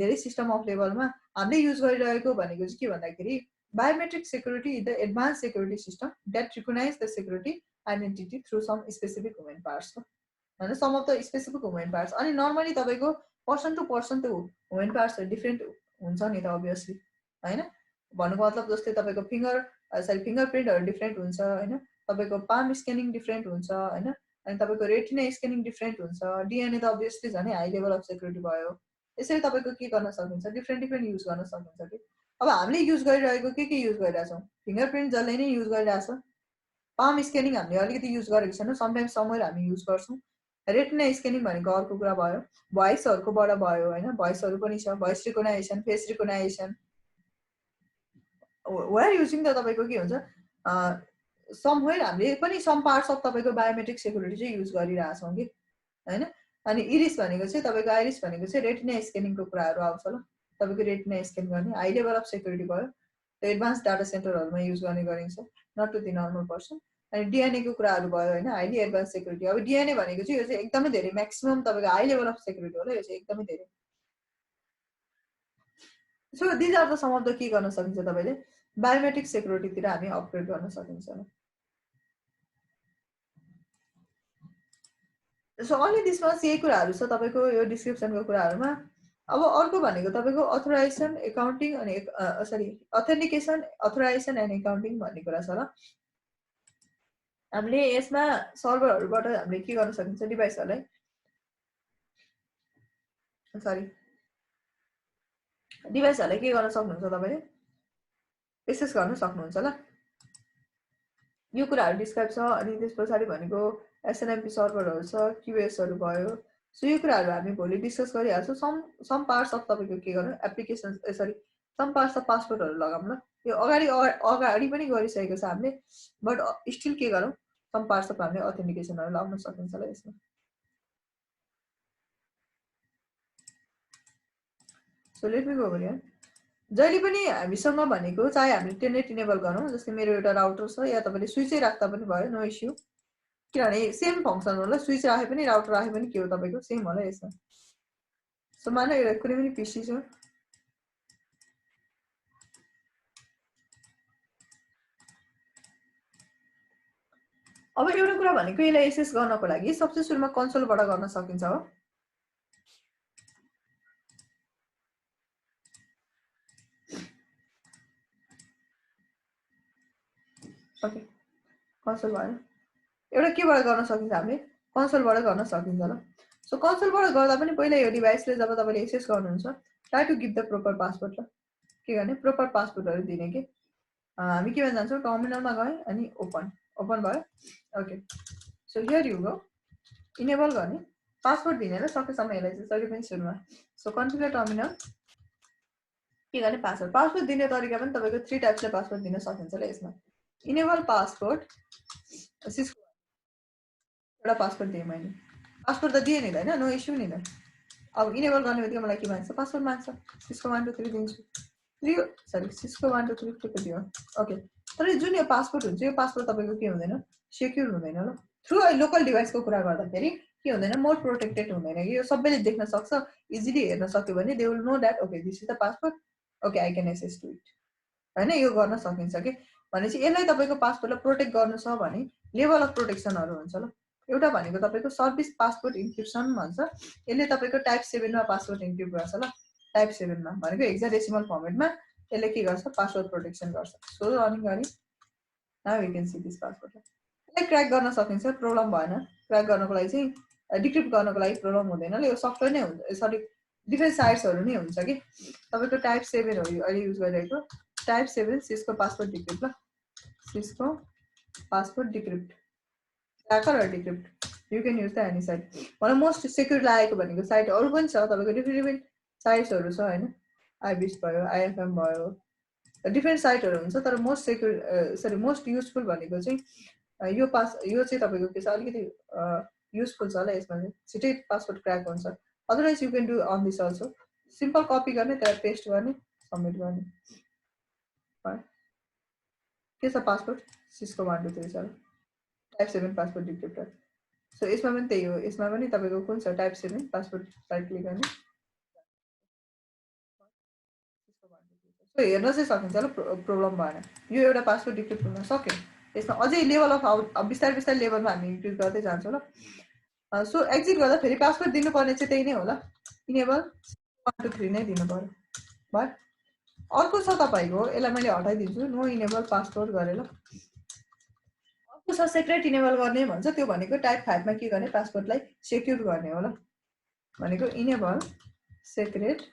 धेरै सिस्टम अफ लेभलमा हामीले युज गरिरहेको भनेको चाहिँ के भन्दाखेरि biometric security the advance security system that recognize the security identity through some specific human parts हैन some of the specific human parts अनि नर्मली तपाईको पर्सन टु ह्युमन पार्ट्सहरु डिफ्रेन्ट हुन्छ नि त अभियसली हैन भन्नुको मतलब जस्तै तपाईको फिंगरप्रिन्टहरु डिफ्रेन्ट हुन्छ हैन तपाईको पाम स्क्यानिङ डिफ्रेन्ट हुन्छ हैन अनि तपाईको रेटिना स्क्यानिङ डिफ्रेन्ट हुन्छ डीएनए त अभियसली झनै हाई लेभल अफ सेक्युरिटी भयो यसरी तपाईको के गर्न सकिन्छ डिफ्रेन्ट युज गर्न सकिन्छ कि अब हामीले युज गरिरहेको के युज गरिरहेछौं फिंगरप्रिन्ट जसले नै युज गरिरहेछ पाम स्क्यानिङ हामीले अलिकति युज गरेको छैन समटाइम्स समवेयर हामी युज गर्छौं रेटिना स्क्यानिङ भनेको अर्को कुरा भयो भोइसहरुकोबाट भयो हैन भोइसहरु पनि छ भोइस रिकग्नाइजेसन फेस रिकग्नाइजेसन वेयर युजिङ त तपाईको के हुन्छ समवेयर हामीले पनि सम पार्ट्स अफ तपाईको बायोमेट्रिक सेक्युरिटी चाहिँ युज गरिरहेछौं कि हैन अनि इरिस भनेको चाहिँ तपाईको आइरिस भनेको चाहिँ रेटिना स्क्यानिङको कुराहरु आउँछ ल तपाईको रेटिना स्क्यान गर्ने हाई लेभल अफ सेक्युरिटी भयो त्यो एडभान्स डाटा सेन्टरहरुमा युज गर्ने गरिन्छ not to the normal person अनि डीएनए को कुराहरु भयो हैन हाईली एडभान्स सेक्युरिटी अब डीएनए भनेको चाहिँ यो चाहिँ एकदमै धेरै म्याक्सिमम तपाईको हाई लेभल अफ सेक्युरिटी होला यो चाहिँ एकदमै धेरै so these are the some of the के गर्न सकिन्छ तपाईले बायोमेट्रिक सेक्युरिटी तिर हामी अपग्रेड गर्न सकिन्छ सो अन्य त्यसमा यही कुराहरु छ तपाईको यो डिस्क्रिप्सनको कुराहरुमा अब अर्को भनेको तपाईको अथराइजेसन एकाउन्टिङ अनि sorry authentication authorization and accounting भन्ने कुरा छ ल हामीले यसमा सर्भरहरुबाट हामीले के गर्न सकिन्छ डिभाइसहरुलाई सरी डिभाइसहरुलाई के गर्न सक्नुहुन्छ तपाईले एक्सेस गर्न सक्नुहुन्छ ल यो कुराहरु डिस्क्राइब छ अनि त्यसपछि भनेको एसएनएमपी सर्भरहरु छ क्यूएसहरु भयो सो यो कुराहरु हामी भोलि डिस्कस गरिहाल्छौं सम पार्ट्स अफ तपाईको के गर्नु एप्लिकेसन सरी सम पार्ट्स अफ पासवर्डहरु लगाउँ ल यो अगाडि पनि गरिसकेको छ हामीले बट स्टिल के गरौँ सम पार्ट्स अफ हामीले अथेन्टिकेसनहरु लगाउन सकिन्छ ल यसमा so let me go over here जहिले पनि हामीसँग भनेको चाहे हामीले टेलनेट इनेबल गरौँ जस्तै मेरो एउटा राउटर छ या तपाईले स्विचै राख्दा पनि भयो नो इश्यू किनभने सेम फंक्सन होला स्विच राखे पनि राउटर राखे पनि के हो तपाईको सेम होला यसमा सो माने एउटा कुनै पनि पीसी छ अब एउटा कुरा भनेको यसलाई एक्सेस गर्नको लागि सबसे सुरुमा कन्सोलबाट गर्न सकिन्छ हो ओके कन्सोल भयो एउटा केबाट गर्न सकिन्छ हामीले कन्सोलबाट गर्न सकिन्छ ल सो कन्सोलबाट गर्दा पनि पहिला यो डिभाइसले जब तपाईले एक्सेस गर्नुहुन्छ try to give the proper password ल के गर्ने प्रोपर पासवर्डहरु दिने के हामी केमा जान्छौं टर्मिनलमा गए अनि ओपन भयो okay so here you go enable गर्ने पासवर्ड दिने ल सकेसम्म यसलाई चाहिँ जहिले पनि सुरुमा सो कन्फिगर टर्मिनल के गर्ने पासवर्ड दिने तरिका पनि तपाईको 3 टाइप्सले पासवर्ड दिन सकिन्छ ल यसमा इनेबल पासवर्ड सिस्को एउटा पासवर्ड दिए मैले पासवर्ड त दिए नि हैन नो इश्यू नि त अब इनेबल गर्ने बित्तिकै मलाई के माग्छ पासवर्ड माग्छ सिस्को 1 2 3 दिन्छु 3 सरी सिस्को 1 2 3 टिप दियो ओके तर जुन यो पासवर्ड हुन्छ यो पासवर्ड तपाईको के हुँदैन सेक्युर हुँदैन ल थ्रु लोकल डिभाइसको कुरा गर्दाखेरि के हुँदैन मोर प्रोटेक्टेड हुँदैन कि यो सबैले देख्न सक्छ इजिली हेर्न सक्यो भने they will know that okay this is the password okay I can access to it हैन यो गर्न सकिन्छ के भनेपछि यसलाई तपाईको पासवर्डलाई प्रोटेक्ट गर्नु छ भने लेभल अफ प्रोटेक्सनहरु हुन्छ ल एउटा भनेको तपाईको सर्भिस पासवर्ड इन्क्रिप्सन भन्छ यसले तपाईको टाइप 7 मा पासवर्ड इन्क्रिप्ट गर्छ ल टाइप 7 मा भनेको हेक्साडेसिमल फर्मेटमा यसले के गर्छ पासवर्ड प्रोटेक्सन गर्छ सो रनिङ गरी now you can see this password यसलाई क्र्याक गर्न सकिन्छ प्रब्लम भएन क्र्याक गर्नको लागि चाहिँ डिक्रिप्ट गर्नको लागि प्रब्लम हुँदैन यो सफ्टवेयर नै हुन्छ सरी डिफ्रेन्ट साइट्सहरू नै हुन्छ कि तपाईँको टाइप 7 हो यो अहिले युज गरिरहेको टाइप 7 सिस्को पासवर्ड डिक्रिप्ट ल सिस्को पासवर्ड डिक्रिप्ट ह्याकर र decrypt you can use the any site मलाई मोस्ट सेक्युर लागेको भनेको साइट अरू पनि छ तपाईँको डिफ्रेन्ट डिफ्रेन्ट साइट्सहरू छ होइन आइबिस भयो आइएफएम भयो डिफ्रेन्ट साइटहरू हुन्छ तर most secure sorry most useful भनेको चाहिँ यो चाहिँ तपाईँको के छ अलिकति युजफुल छ होला यसमा चाहिँ छिटै पासवर्ड क्र्याक हुन्छ otherwise you can do on this also simple copy गर्ने त्यसलाई पेस्ट गर्ने सबमिट गर्ने के छ पासवर्ड सिस्को 1 2 3 छ टाइप 7 पासवर्ड डिक्रिप्टर सो यसमा पनि त्यही हो यसमा पनि तपाईँको कुन छ टाइप 7 पासवर्ड साइट क्लिक गर्ने सो हेर्न चाहिँ सकिन्छ ल प्रब्लम भएन यो एउटा पासवर्ड डिक्रिप्ट हुन सक्यो यसमा अझै लेभल अफ अब बिस्तारै बिस्तारै लेभलमा हामी इन्क्रिज गर्दै जान्छौँ ल सो एक्जिट गर्दा फेरि पासवर्ड दिनुपर्ने चाहिँ त्यही नै होला इनेबल 1 2 3 नै दिनु पर्यो भयो अर्को छ तपाईँको यसलाई मैले हटाइदिन्छु नो इनेबल पासवर्ड गरेर अर्को छ सेक्रेट इनेबल गर्ने भन्छ त्यो भनेको टाइप 5 मा के गर्ने पासवर्डलाई सेक्युर गर्ने हो ल भनेको इनेबल सेक्रेट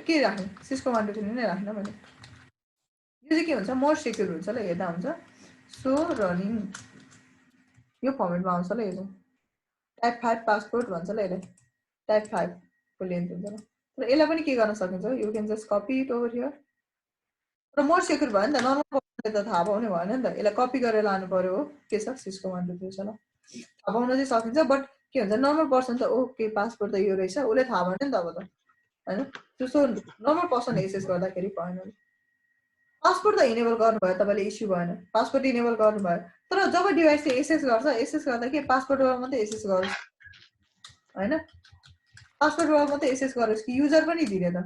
के राख्ने सिस्को 1 2 3 नै राख्न मैले यो चाहिँ के हुन्छ मोर सेक्युर हुन्छ ल हेर्दा हुन्छ सो रनिङ यो फर्मेटमा आउँछ ल यो चाहिँ टाइप 5 पासवर्ड भन्छ ल यसलाई टाइप 5 को लेन्थ हुन्छ ल तर यसलाई पनि के गर्न सकिन्छ you can just copy it over here तर मोर सेक्युर भयो नि त नर्मल पर्सनले त थाहा पाउने भएन नि त यसलाई कपी गरेर लानु पर्यो हो के छ सिस्को 1 2 3 छ ल थाहा पाउन चाहिँ सकिन्छ बट के हुन्छ नर्मल पर्सन त ओके पासवर्ड त यो रहेछ उसले थाहा भएन नि त अब त हैन त्यस्तो नर्मल पर्सन एक्सेस गर्दाखेरि भएन पासवर्ड त इनेबल गर्नुभयो तपाईँले इस्यु भएन पासवर्ड इनेबल गर्नुभयो तर जब डिभाइसले एक्सेस गर्दा के पासवर्डबाट मात्रै एक्सेस गरोस् हैन पासवर्डबाट मात्रै एक्सेस गरोस् कि युजर पनि दिने त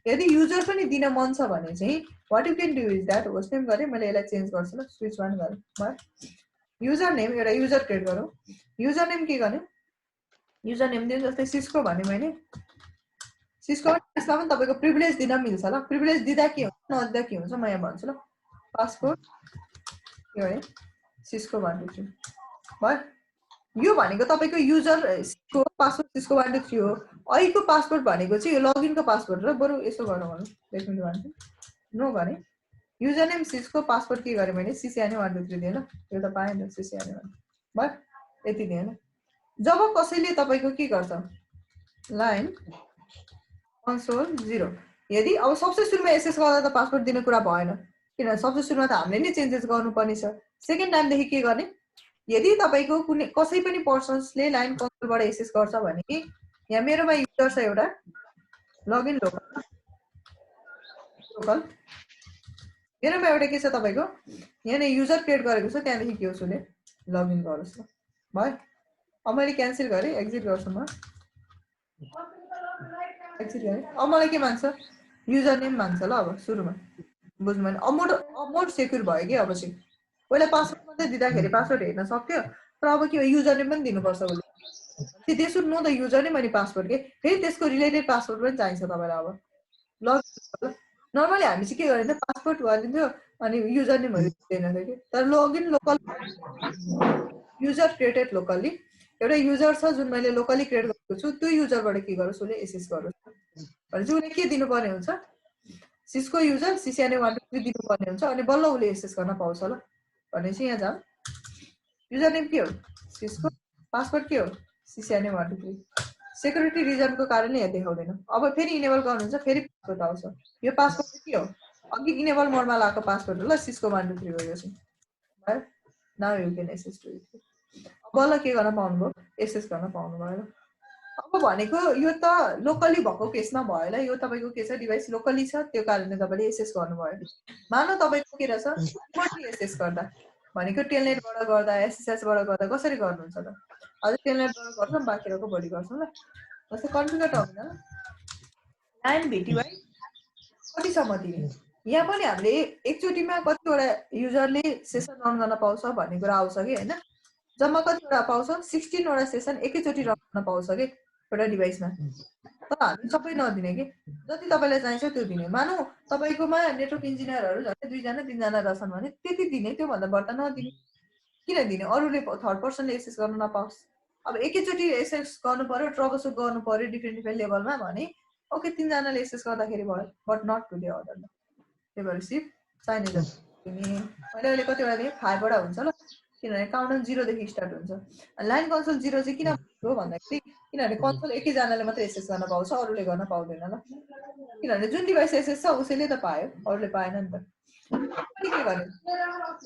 यदि युजर पनि दिन मन छ भने चाहिँ what you can do is that host name गरे मैले यसलाई चेन्ज गर्छु ल स्विच 1 गरे भयो युजर नेम एउटा युजर क्रिएट गरौँ युजर नेम के गर्ने युजर नेम दिनु जस्तै सिस्को भने मैले सिस्को यसमा पनि तपाईँको प्रिभिलेज दिन मिल्छ ल प्रिभिलेज दिँदा के हुन्छ नदिँदा के हुन्छ म यहाँ भन्छु ल पासवर्ड यो है सिस्को 1 2 3 भयो यो भनेको तपाईँको युजर सिस्को पासवर्ड सिस्को 1 2 3 हो अहिलेको पासवर्ड भनेको चाहिँ यो लगइनको पासवर्ड र बरु यसो गरौँ होला लेख्नु भन्छु नो भने युजर नेम सिस्को पासवर्ड के गरेँ मैले सिसिआने 1 2 3 दिएँ ल यो त पाएँ नि सिसिआने भयो यति दिएँ ल जब कसैले तपाईँको के गर्छ लाइन कन्सोल 0 यदि अब सबसे सुरुमा एक्सेस गर्दा त पासवर्ड दिने कुरा भएन किनभने सबसे सुरुमा त हामीले नै चेन्जेस गर्नुपर्ने छ सेकेन्ड टाइमदेखि के गर्ने यदि तपाईँको कुनै कसै पनि पर्सन्सले लाइन कन्सोलबाट एक्सेस गर्छ भने यहाँ मेरोमा युजर छ एउटा लगइन लोकल मेरोमा एउटा के छ तपाईँको यहाँ युजर क्रिएट गरेको छ त्यहाँदेखि के होस् उसले लगइन गरोस् ल भयो अब मैले क्यान्सल गरेँ एक्जिट गर्छु म एक्जिट गरेँ अब मलाई के माग्छ युजर नेम माग्छ ल अब सुरुमा बुझ्नु भने अब मोर सेक्युर भयो कि अब चाहिँ पहिला पासवर्ड मात्रै दिँदाखेरि पासवर्ड हेर्न सक्थ्यो तर अब के युजर नेम पनि दिनुपर्छ उसले they should know the user name अनि पासवर्ड के फेरि त्यसको रिलेटेड पासवर्ड पनि चाहिन्छ तपाईँलाई अब लगइन नर्मली हामी चाहिँ के गरिन्छ पासवर्ड गरिदिन्थ्यो अनि युजर नेमहरू दिँदैन थियो कि तर login local user created locally एउटा युजर छ जुन मैले लोकली क्रिएट गरेको छु त्यो युजरबाट के गरोस् उसले एक्सेस गरोस् भनेपछि उसले के दिनुपर्ने हुन्छ सिस्को युजर सिसिआने 1 2 3 दिनुपर्ने हुन्छ अनि बल्ल उसले एक्सेस गर्न पाउँछ ल भनेपछि यहाँ जाम युजर नेम के हो सिस्को पासवर्ड के हो सिसिआने 1 2 3 सेक्युरिटी रिजनको कारणले यहाँ देखाउँदैन अब फेरि इनेबल गर्नुहुन्छ फेरि पासवर्ड आउँछ यो पासवर्ड के हो अघि इनेबल मोडमा लगाएको पासवर्ड हो ल सिस्को 1 2 3 हो यो चाहिँ भयो now you can access to it बल्ल के गर्न पाउनुभयो एक्सेस गर्न पाउनु भयो अब भनेको यो त लोकली भएको केसमा भयो ल यो तपाईँको के छ डिभाइस लोकली छ त्यो कारणले तपाईँले एक्सेस गर्नुभयो मानौ तपाईँको के रहेछ रिमोटली एक्सेस गर्दा भनेको टेलनेटबाट गर्दा एसएसएसबाट गर्दा कसरी गर्नुहुन्छ त अझै टेलनेटबाट गर्छौँ बाँकीहरूको भोलि गर्छौँ ल जस्तै कन्फिगर टर्मिनल लाइन भेटिवाई कतिसम्म दिने यहाँ पनि हामीले एकचोटिमा कतिवटा युजरले सेसन रन गर्न पाउँछ भन्ने कुरा आउँछ कि होइन जम्मा कतिवटा पाउँछ 16 वटा सेसन एकैचोटि रन गर्न पाउँछ कि एउटा डिभाइसमा तर हामी सबै नदिने कि जति तपाईँलाई चाहिन्छ त्यो दिने मानौ तपाईँकोमा नेटवर्क इन्जिनियरहरू झन् 2 जना 3 जना रहेछन् भने त्यति दिने त्योभन्दा बढ्ता नदिने किन दिने अरूले थर्ड पर्सनले एक्सेस गर्न नपाओस् अब एकैचोटि एक्सेस गर्नु पर्यो ट्रबल गर्नु पर्यो डिफ्रेन्ट लेभलमा भने ओके 3 जनाले एक्सेस गर्दाखेरि भयो but not to the other त्यही भएर सिप चाहिने दिने मैले अहिले कतिवटा दिएँ 5 वटा हुन्छ ल किनभने काउन्टडाउन 0 देखि स्टार्ट हुन्छ लाइन कन्सोल 0 चाहिँ किन हो भन्दाखेरि किनभने कन्सोल एकैजनाले मात्रै एक्सेस गर्न पाउँछ अरूले गर्न पाउँदैन ल किनभने जुन डिभाइस एक्सेस छ उसैले त पायो अरूले पाएन नि त के गर्ने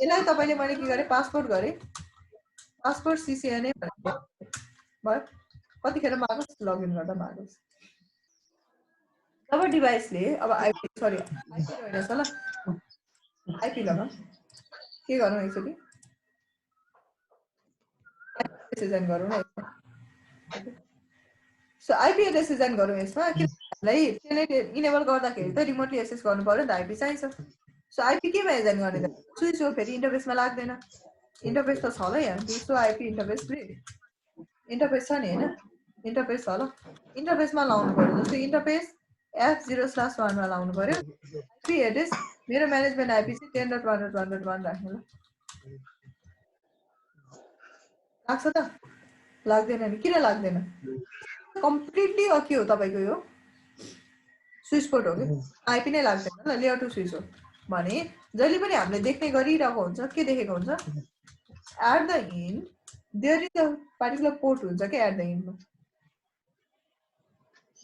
यसलाई तपाईँले मैले के गरेँ पासपोर्ट गरेँ पासपोर्ट सिसिएनए भनेर भयो कतिखेर मागोस् लगइन गर्दा मागोस् जब डिभाइसले अब आइपी सरी आइपी रहेनछ ल आइपी लगा के गरौँ एकचोटि डिजाइन गरौँ न सो आइपी एड्रेस डिजाइन गरौँ यसमा किनलाई इनेबल गर्दाखेरि त रिमोटली एक्सेस गर्नु पर्यो नि त आइपी चाहिन्छ सो आइपी केमा डिजाइन गर्ने त स्विच हो फेरि इन्टरफेसमा लाग्दैन इन्टरफेस त छ ल यहाँ दिसो आइपी इन्टरफेस इन्टरफेस छ नि हैन इन्टरफेस छ ल इन्टरफेसमा लाउनु पर्यो जस्तो इन्टरफेस F0/1 मा लाउनु पर्यो आइपी एड्रेस मेरो म्यानेजमेन्ट आइपी चाहिँ 10.1.1.1 राख्नु ल लाग्छ त लाग्दैन नि किन लाग्दैन कम्प्लिटली के हो तपाईको यो स्विच पोर्ट हो कि आइपी नै लाग्दैन ल लेयर टु स्विच हो भने जहिले पनि हामीले देख्ने गरिरहेको हुन्छ के देखेको हुन्छ at the end there is a particular port हुन्छ के एट द एन्डमा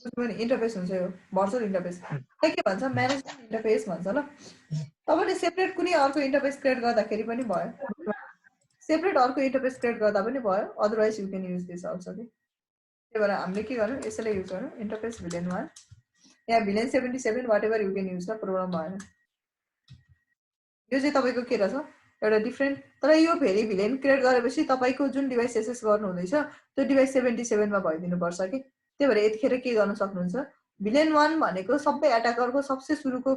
इन्टरफेस हुन्छ यो भर्चुअल इन्टरफेस के भन्छ म्यानेजमेन्ट इन्टरफेस भन्छ ल तपाईले सेपरेट कुनै अर्को इन्टरफेस क्रिएट गर्दाखेरि पनि भयो सेपरेट अर्को इन्टरफेस क्रिएट गर्दा पनि भयो otherwise you can use this also के त्यही भएर हामीले के गर्नु यसैलाई युज गर्नु इन्टरफेस भिलेन 1 या VLAN 77 whatever you can use the program भएन यो चाहिँ तपाईको के रहेछ एउटा डिफरेन्ट तर यो फेरि भिलेन क्रिएट गरेपछि तपाईको जुन डिभाइस एक्सेस गर्नु हुँदैछ त्यो डिभाइस 77 मा भइदिनु पर्छ कि त्यही भएर यतिखेर के गर्न सक्नुहुन्छ भिलेन 1 भनेको सबै एटाकरको सबसे सुरुको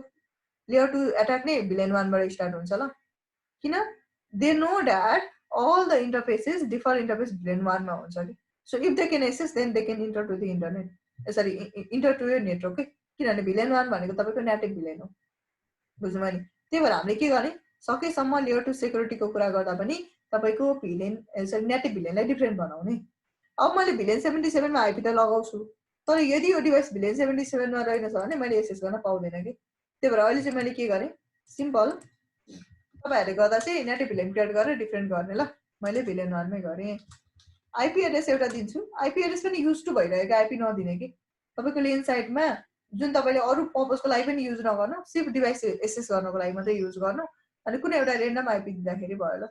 लेयर 2 एटाक नै भिलेन 1 बाट स्टार्ट हुन्छ ल किन they know that all the interfaces default interface villain 1 मा हुन्छ कि so if they can access then they can enter to the internet sorry enter to your network के किनभने भिलेन 1 भनेको तपाईको नेटिभ भिलेन हो बुझ्नुभयो नि त्यही भएर हामीले के गर्ने सकेसम्म लेयर 2 सेक्युरिटीको कुरा गर्दा पनि तपाईको भिलेन सरी नेटिभ भिलेनलाई डिफरेन्ट बनाउने अब मैले भिलेन 77 मा आइपी त लगाउँछु तर यदि यो डिभाइस भिलेन 77 मा रहेनछ भने मैले एक्सेस गर्न पाउँदैन कि त्यही भएर अहिले चाहिँ मैले के गरे सिम्पल तपाईहरुले गर्दा चाहिँ नेटिभ भिलेन क्रिएट गरेर डिफरेन्ट गर्ने ल मैले भिलेन 1 मै गरे आइपी एड्रेस एउटा दिन्छु आइपी एड्रेस पनि युज टु भइरहेको आइपी नदिने कि तपाईको लेन साइडमा जुन तपाईले अरु पर्पसको लागि पनि युज नगर्नु सिर्फ डिभाइस एक्सेस गर्नको लागि मात्रै युज गर्नु अनि कुनै एउटा रेन्डम आइपी दिँदाखेरि भयो ल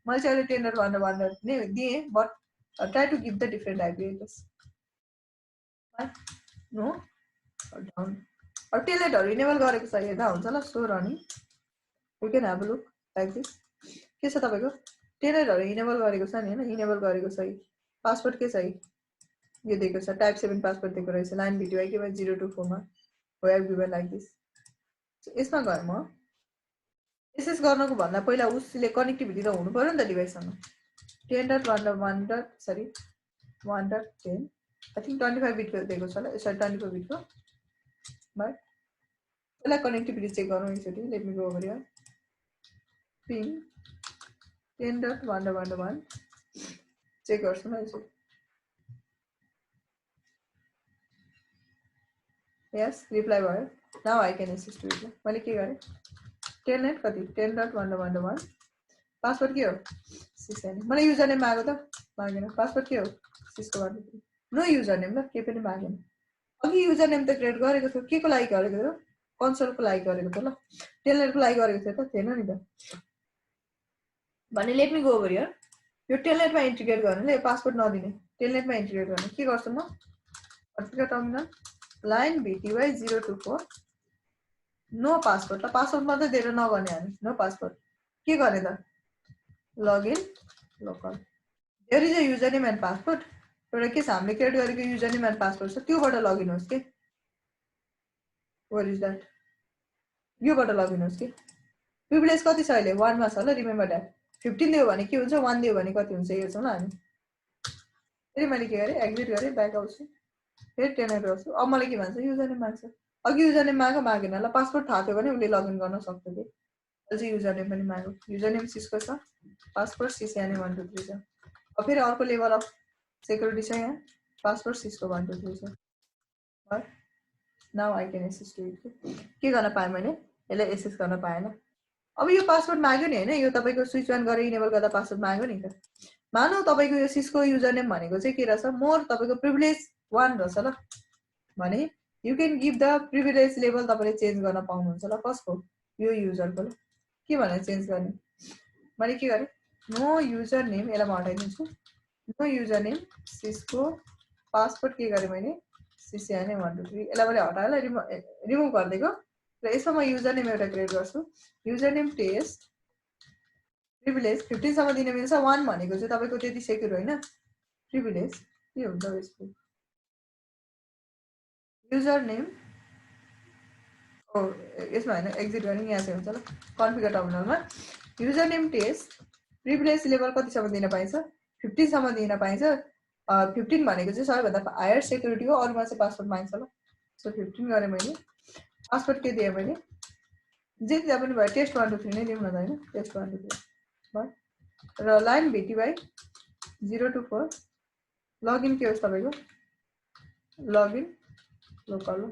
मैले चाहिँ अहिले 10.1.1 नै दिए but try to give the different IP address. No, or down. Or telnet or enable गरेको छ हेर्दा हुन्छ ल so running. You can have a look like this. के छ तपाईको telnet हरु enable गरेको छ नि हैन enable गरेको छ पासवर्ड के छ यो दिएको छ टाइप 7 पासवर्ड दिएको रहेछ लाइन भिडियो के 024 मा we have given like this. यसमा गए म एसेस गर्नको भन्दा पहिला उसले कनेक्टिभिटी त हुनु पर्यो नि त डिभाइससँग 10.1.1. sorry 1.10 I think 25 bit दिएको छ ल sorry 24 bit को बट पहिला कनेक्टिभिटी चेक गरौँ एकचोटी let me go over here ping 10.1.1 check गर्छु न यसो यस रिप्लाई भयो now I can access to it मैले के गरे टेलनेट कति 10.1.1 पासवर्ड के हो सिस्टम मलाई युजर नेम माग्यो त मागेन पासवर्ड के हो सिस्को गर्नु नो युजर नेम ल के पनि मागेन अघि युजर नेम त क्रिएट गरेको थियो के को लागि गरेको थियो कन्सोलको लागि गरेको थियो ल टेलनेटको लागि गरेको थियो त थिएन नि त भने late me go over here यो टेलनेटमा इन्टिग्रेट गर्नुले पासवर्ड नदिने टेलनेटमा इन्टिग्रेट गर्ने के गर्छु म vertical terminal line VTY 024 no password ल पासवर्ड मात्रै दिएर नगर्ने हामी नो पासवर्ड के गर्ने त login local there is a user name and password एउटा के छ हामीले क्रिएट गरेको युजर नेम एन्ड पासवर्ड छ त्योबाट लगइन होस् के वेयर इज दैट योबाट लगइन होस् के प्रिभिलेज कति छ अहिले 1 मा छ ल रिमेम्बर दैट 15 दियो भने के हुन्छ 1 दियो भने कति हुन्छ हेर्छौं ल हामी फेरि मैले के गरे एक्जिट गरे ब्याक आउँछु फेरि टेलनेट गर्छु अब मलाई के भन्छ युजर नेम माग्छ अघि युजर नेम मागेन ल पासवर्ड थाहा थियो भने उले लगइन गर्न सक्थ्यो के अझै युजर नेम पनि माग्यो युजर नेम सिस्को छ पासवर्ड सिस्याने 1 2 3 छ। अब फेरि अर्को लेभल अफ सेक्युरिटी छ यहाँ पासवर्ड सिस्को 1 2 3 छ। Now I can access to it. के गर्न पाएँ मैले यसलाई एसेस गर्न पाएन। अब यो पासवर्ड माग्यो नि हैन, यो तपाईको स्विच अन गरेर इनेबल गर्दा पासवर्ड माग्यो नि त। मानौ तपाईको यो सिस्को युजर नेम भनेको चाहिँ के रहेछ, मोर तपाईको प्रिभिलेज 1 रहेछ ल भने you can give the privilege level तपाईले चेन्ज गर्न पाउनुहुन्छ ल। कसको? यो युजरको ल। के भनेर चेन्ज गर्ने? मैले के गरे नो युजर नेम, यसलाई म हटाइदिन्छु। No user name Cisco password के गरे मैले सिस्याने 1 2 3 यसलाई मैले हटाएर रिमुभ गरिदिएको र यसमा म युजर नेम एउटा क्रिएट गर्छु। युजर नेम टेस्ट प्रिभिलेज 15 सम्म दिन मिल्छ। 1 भनेको चाहिँ तपाईको त्यति सेक्युर होइन। प्रिभिलेज के हुन्छ यसको युजर नेम ओ यसमा हैन एक्जिट गर्ने यहाँ चाहिँ हुन्छ ल। कन्फिगर टर्मिनलमा user name test privilege level कति सम्म दिन पाइन्छ 15 सम्म दिन पाइन्छ। 15 भनेको चाहिँ सबैभन्दा हायर सेक्युरिटी हो, अरुमा चाहिँ पासवर्ड माग्छ ल। सो 15 गरे मैले। पासवर्ड के दिए मैले जे दिए पनि भयो, टेस्ट 1 2 3 नै दिउँ न त हैन, टेस्ट 1 2 3 भयो। र लाइन भेटी बाइ 0 to 4 लगइन के होस् तपाईको लगइन लोकल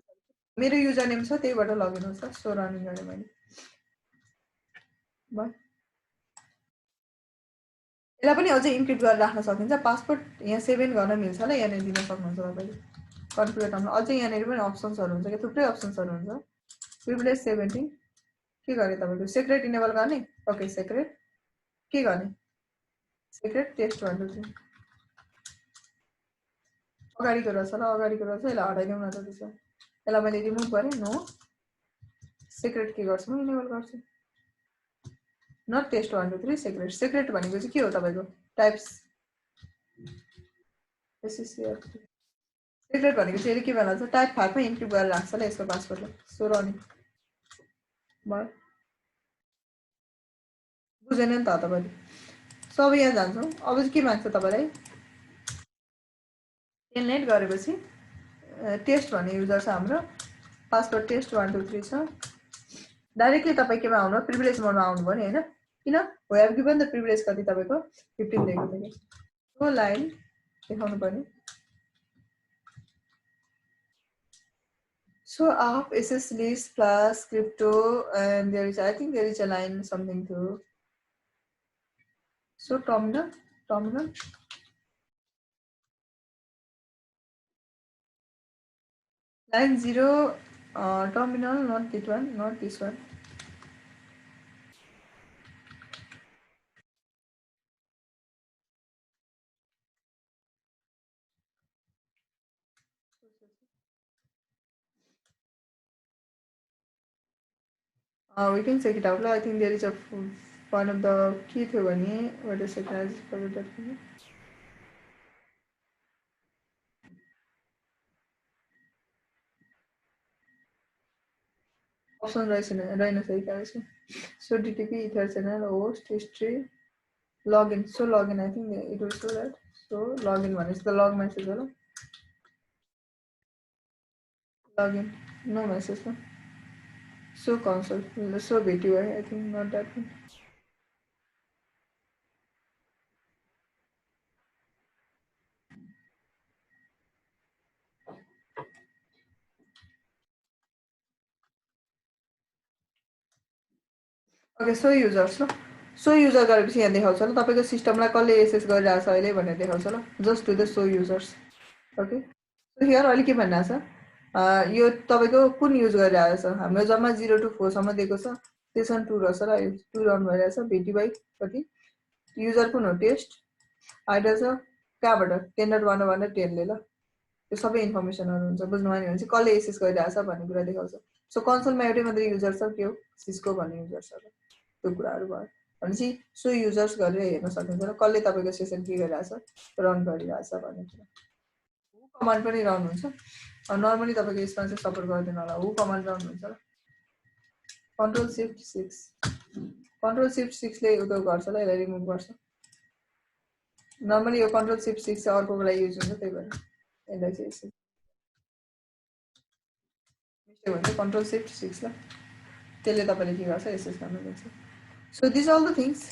मेरो युजर नेम छ त्यहीबाट लगइन होस्। सो रनिङ गरे मैले भयो। यसलाई पनि अझै इन्क्रिप्ट गरेर राख्न सकिन्छ। पासवर्ड यहाँ 7 गर्न मिल्छ ल, यहाँ दिन सक्नुहुन्छ तपाईले। कन्फिगर टर्मिनल अझै यहाँनेरि पनि अप्सन्सहरु हुन्छ के थुप्रै अप्सन्सहरु हुन्छ। प्रिभिलेज 17 के गरे तपाईको सिक्रेट इनेबल गर्ने। ओके सिक्रेट के गर्ने सिक्रेट टेस्ट 1 2 3 अगाडिको रहेछ ल, अगाडिको रहेछ। यसलाई हटाइदिउँ न त त्यसो। यसलाई मैले रिमुभ गरे नो सिक्रेट के गर्छु म इनेबल गर्छु। Not test 1 2 3 secret. सिक्रेट भनेको चाहिँ के हो तपाईको टाइप्स एसएससीआर सिक्रेट भनेको चाहिँ के भन्छ टाइप 5 मा इन्क्रिप्ट गरेर राख्छ ल यसको पासवर्डलाई। सो रनिङ भयो। बुझेन नि त तपाईले। सब यहाँ जान्छौँ। अब चाहिँ के माग्छ तपाईलाई टेलनेट गरेपछि टेस्ट भन्ने युजर छ हाम्रो। पासवर्ड टेस्ट 1 2 3 छ। डाइरेक्टली तपाई केमा आउनु प्रिभिलेज मोडमा आउनु भयो नि हैन। किन we have given the privilege कति तपाईको 15 दिएको थियो। सो लाइन देखाउनु पर्ने। So app SS list plus crypto and there is I think there is a line something to. So terminal line 0 terminal not this one. We can check it out. I think there is a one of the key थियो भने what is it as forget that. Option रहेन सही कारण so DTP ether channel host history login. So login I think it will show that. So login one is the log message होला. Login no message no. So console so BTY I think not that one. Okay so users ल so user गरेपछि यहाँ देखाउँछ ल तपाईको सिस्टमलाई कसले access गरिरहेछ अहिले भनेर देखाउँछ ल just to the so users. Okay so here अहिले के भनिरहेछ यो तपाईको कुन युज गरिरहेछ हाम्रो जम्मा 0 to 4 सम्म दिएको छ त्यसमा 2 रहेछ र 2 रन भइरहेछ भेटी बाइ कति युजर कुन हो टेस्ट आइडा छ कहाँबाट 10.1.10 ले ल यो सबै इन्फर्मेसनहरु हुन्छ बुझ्नु भयो भने चाहिँ कसले एक्सेस गरिरहेछ भन्ने कुरा देखाउँछ। सो कन्सोलमा एउटै मात्रै युजर छ के हो सिस्को भन्ने युजर छ त्यो कुराहरु भयो भनेपछि सो युजर्स गरेर हेर्न सकिन्छ र कसले तपाईको सेसन के गरिरहेछ रन गरिरहेछ भन्ने कुरा। हु कमान्ड पनि रन हुन्छ नर्मली तपाईको यसमा चाहिँ सपोर्ट गर्दैन होला हु कमान्ड रन हुन्छ ल कन्ट्रोल शिफ्ट 6 ले उतो गर्छ ल यसलाई रिमुभ गर्छ। नर्मली यो कन्ट्रोल शिफ्ट 6 चाहिँ अर्कोको लागि युज हुन्छ त्यही भएर यसलाई चाहिँ यसो मिस्टेक हुन्छ कन्ट्रोल शिफ्ट 6 ल त्यसले तपाईले के गर्छ एसेस गर्न दिन्छ। So this all the things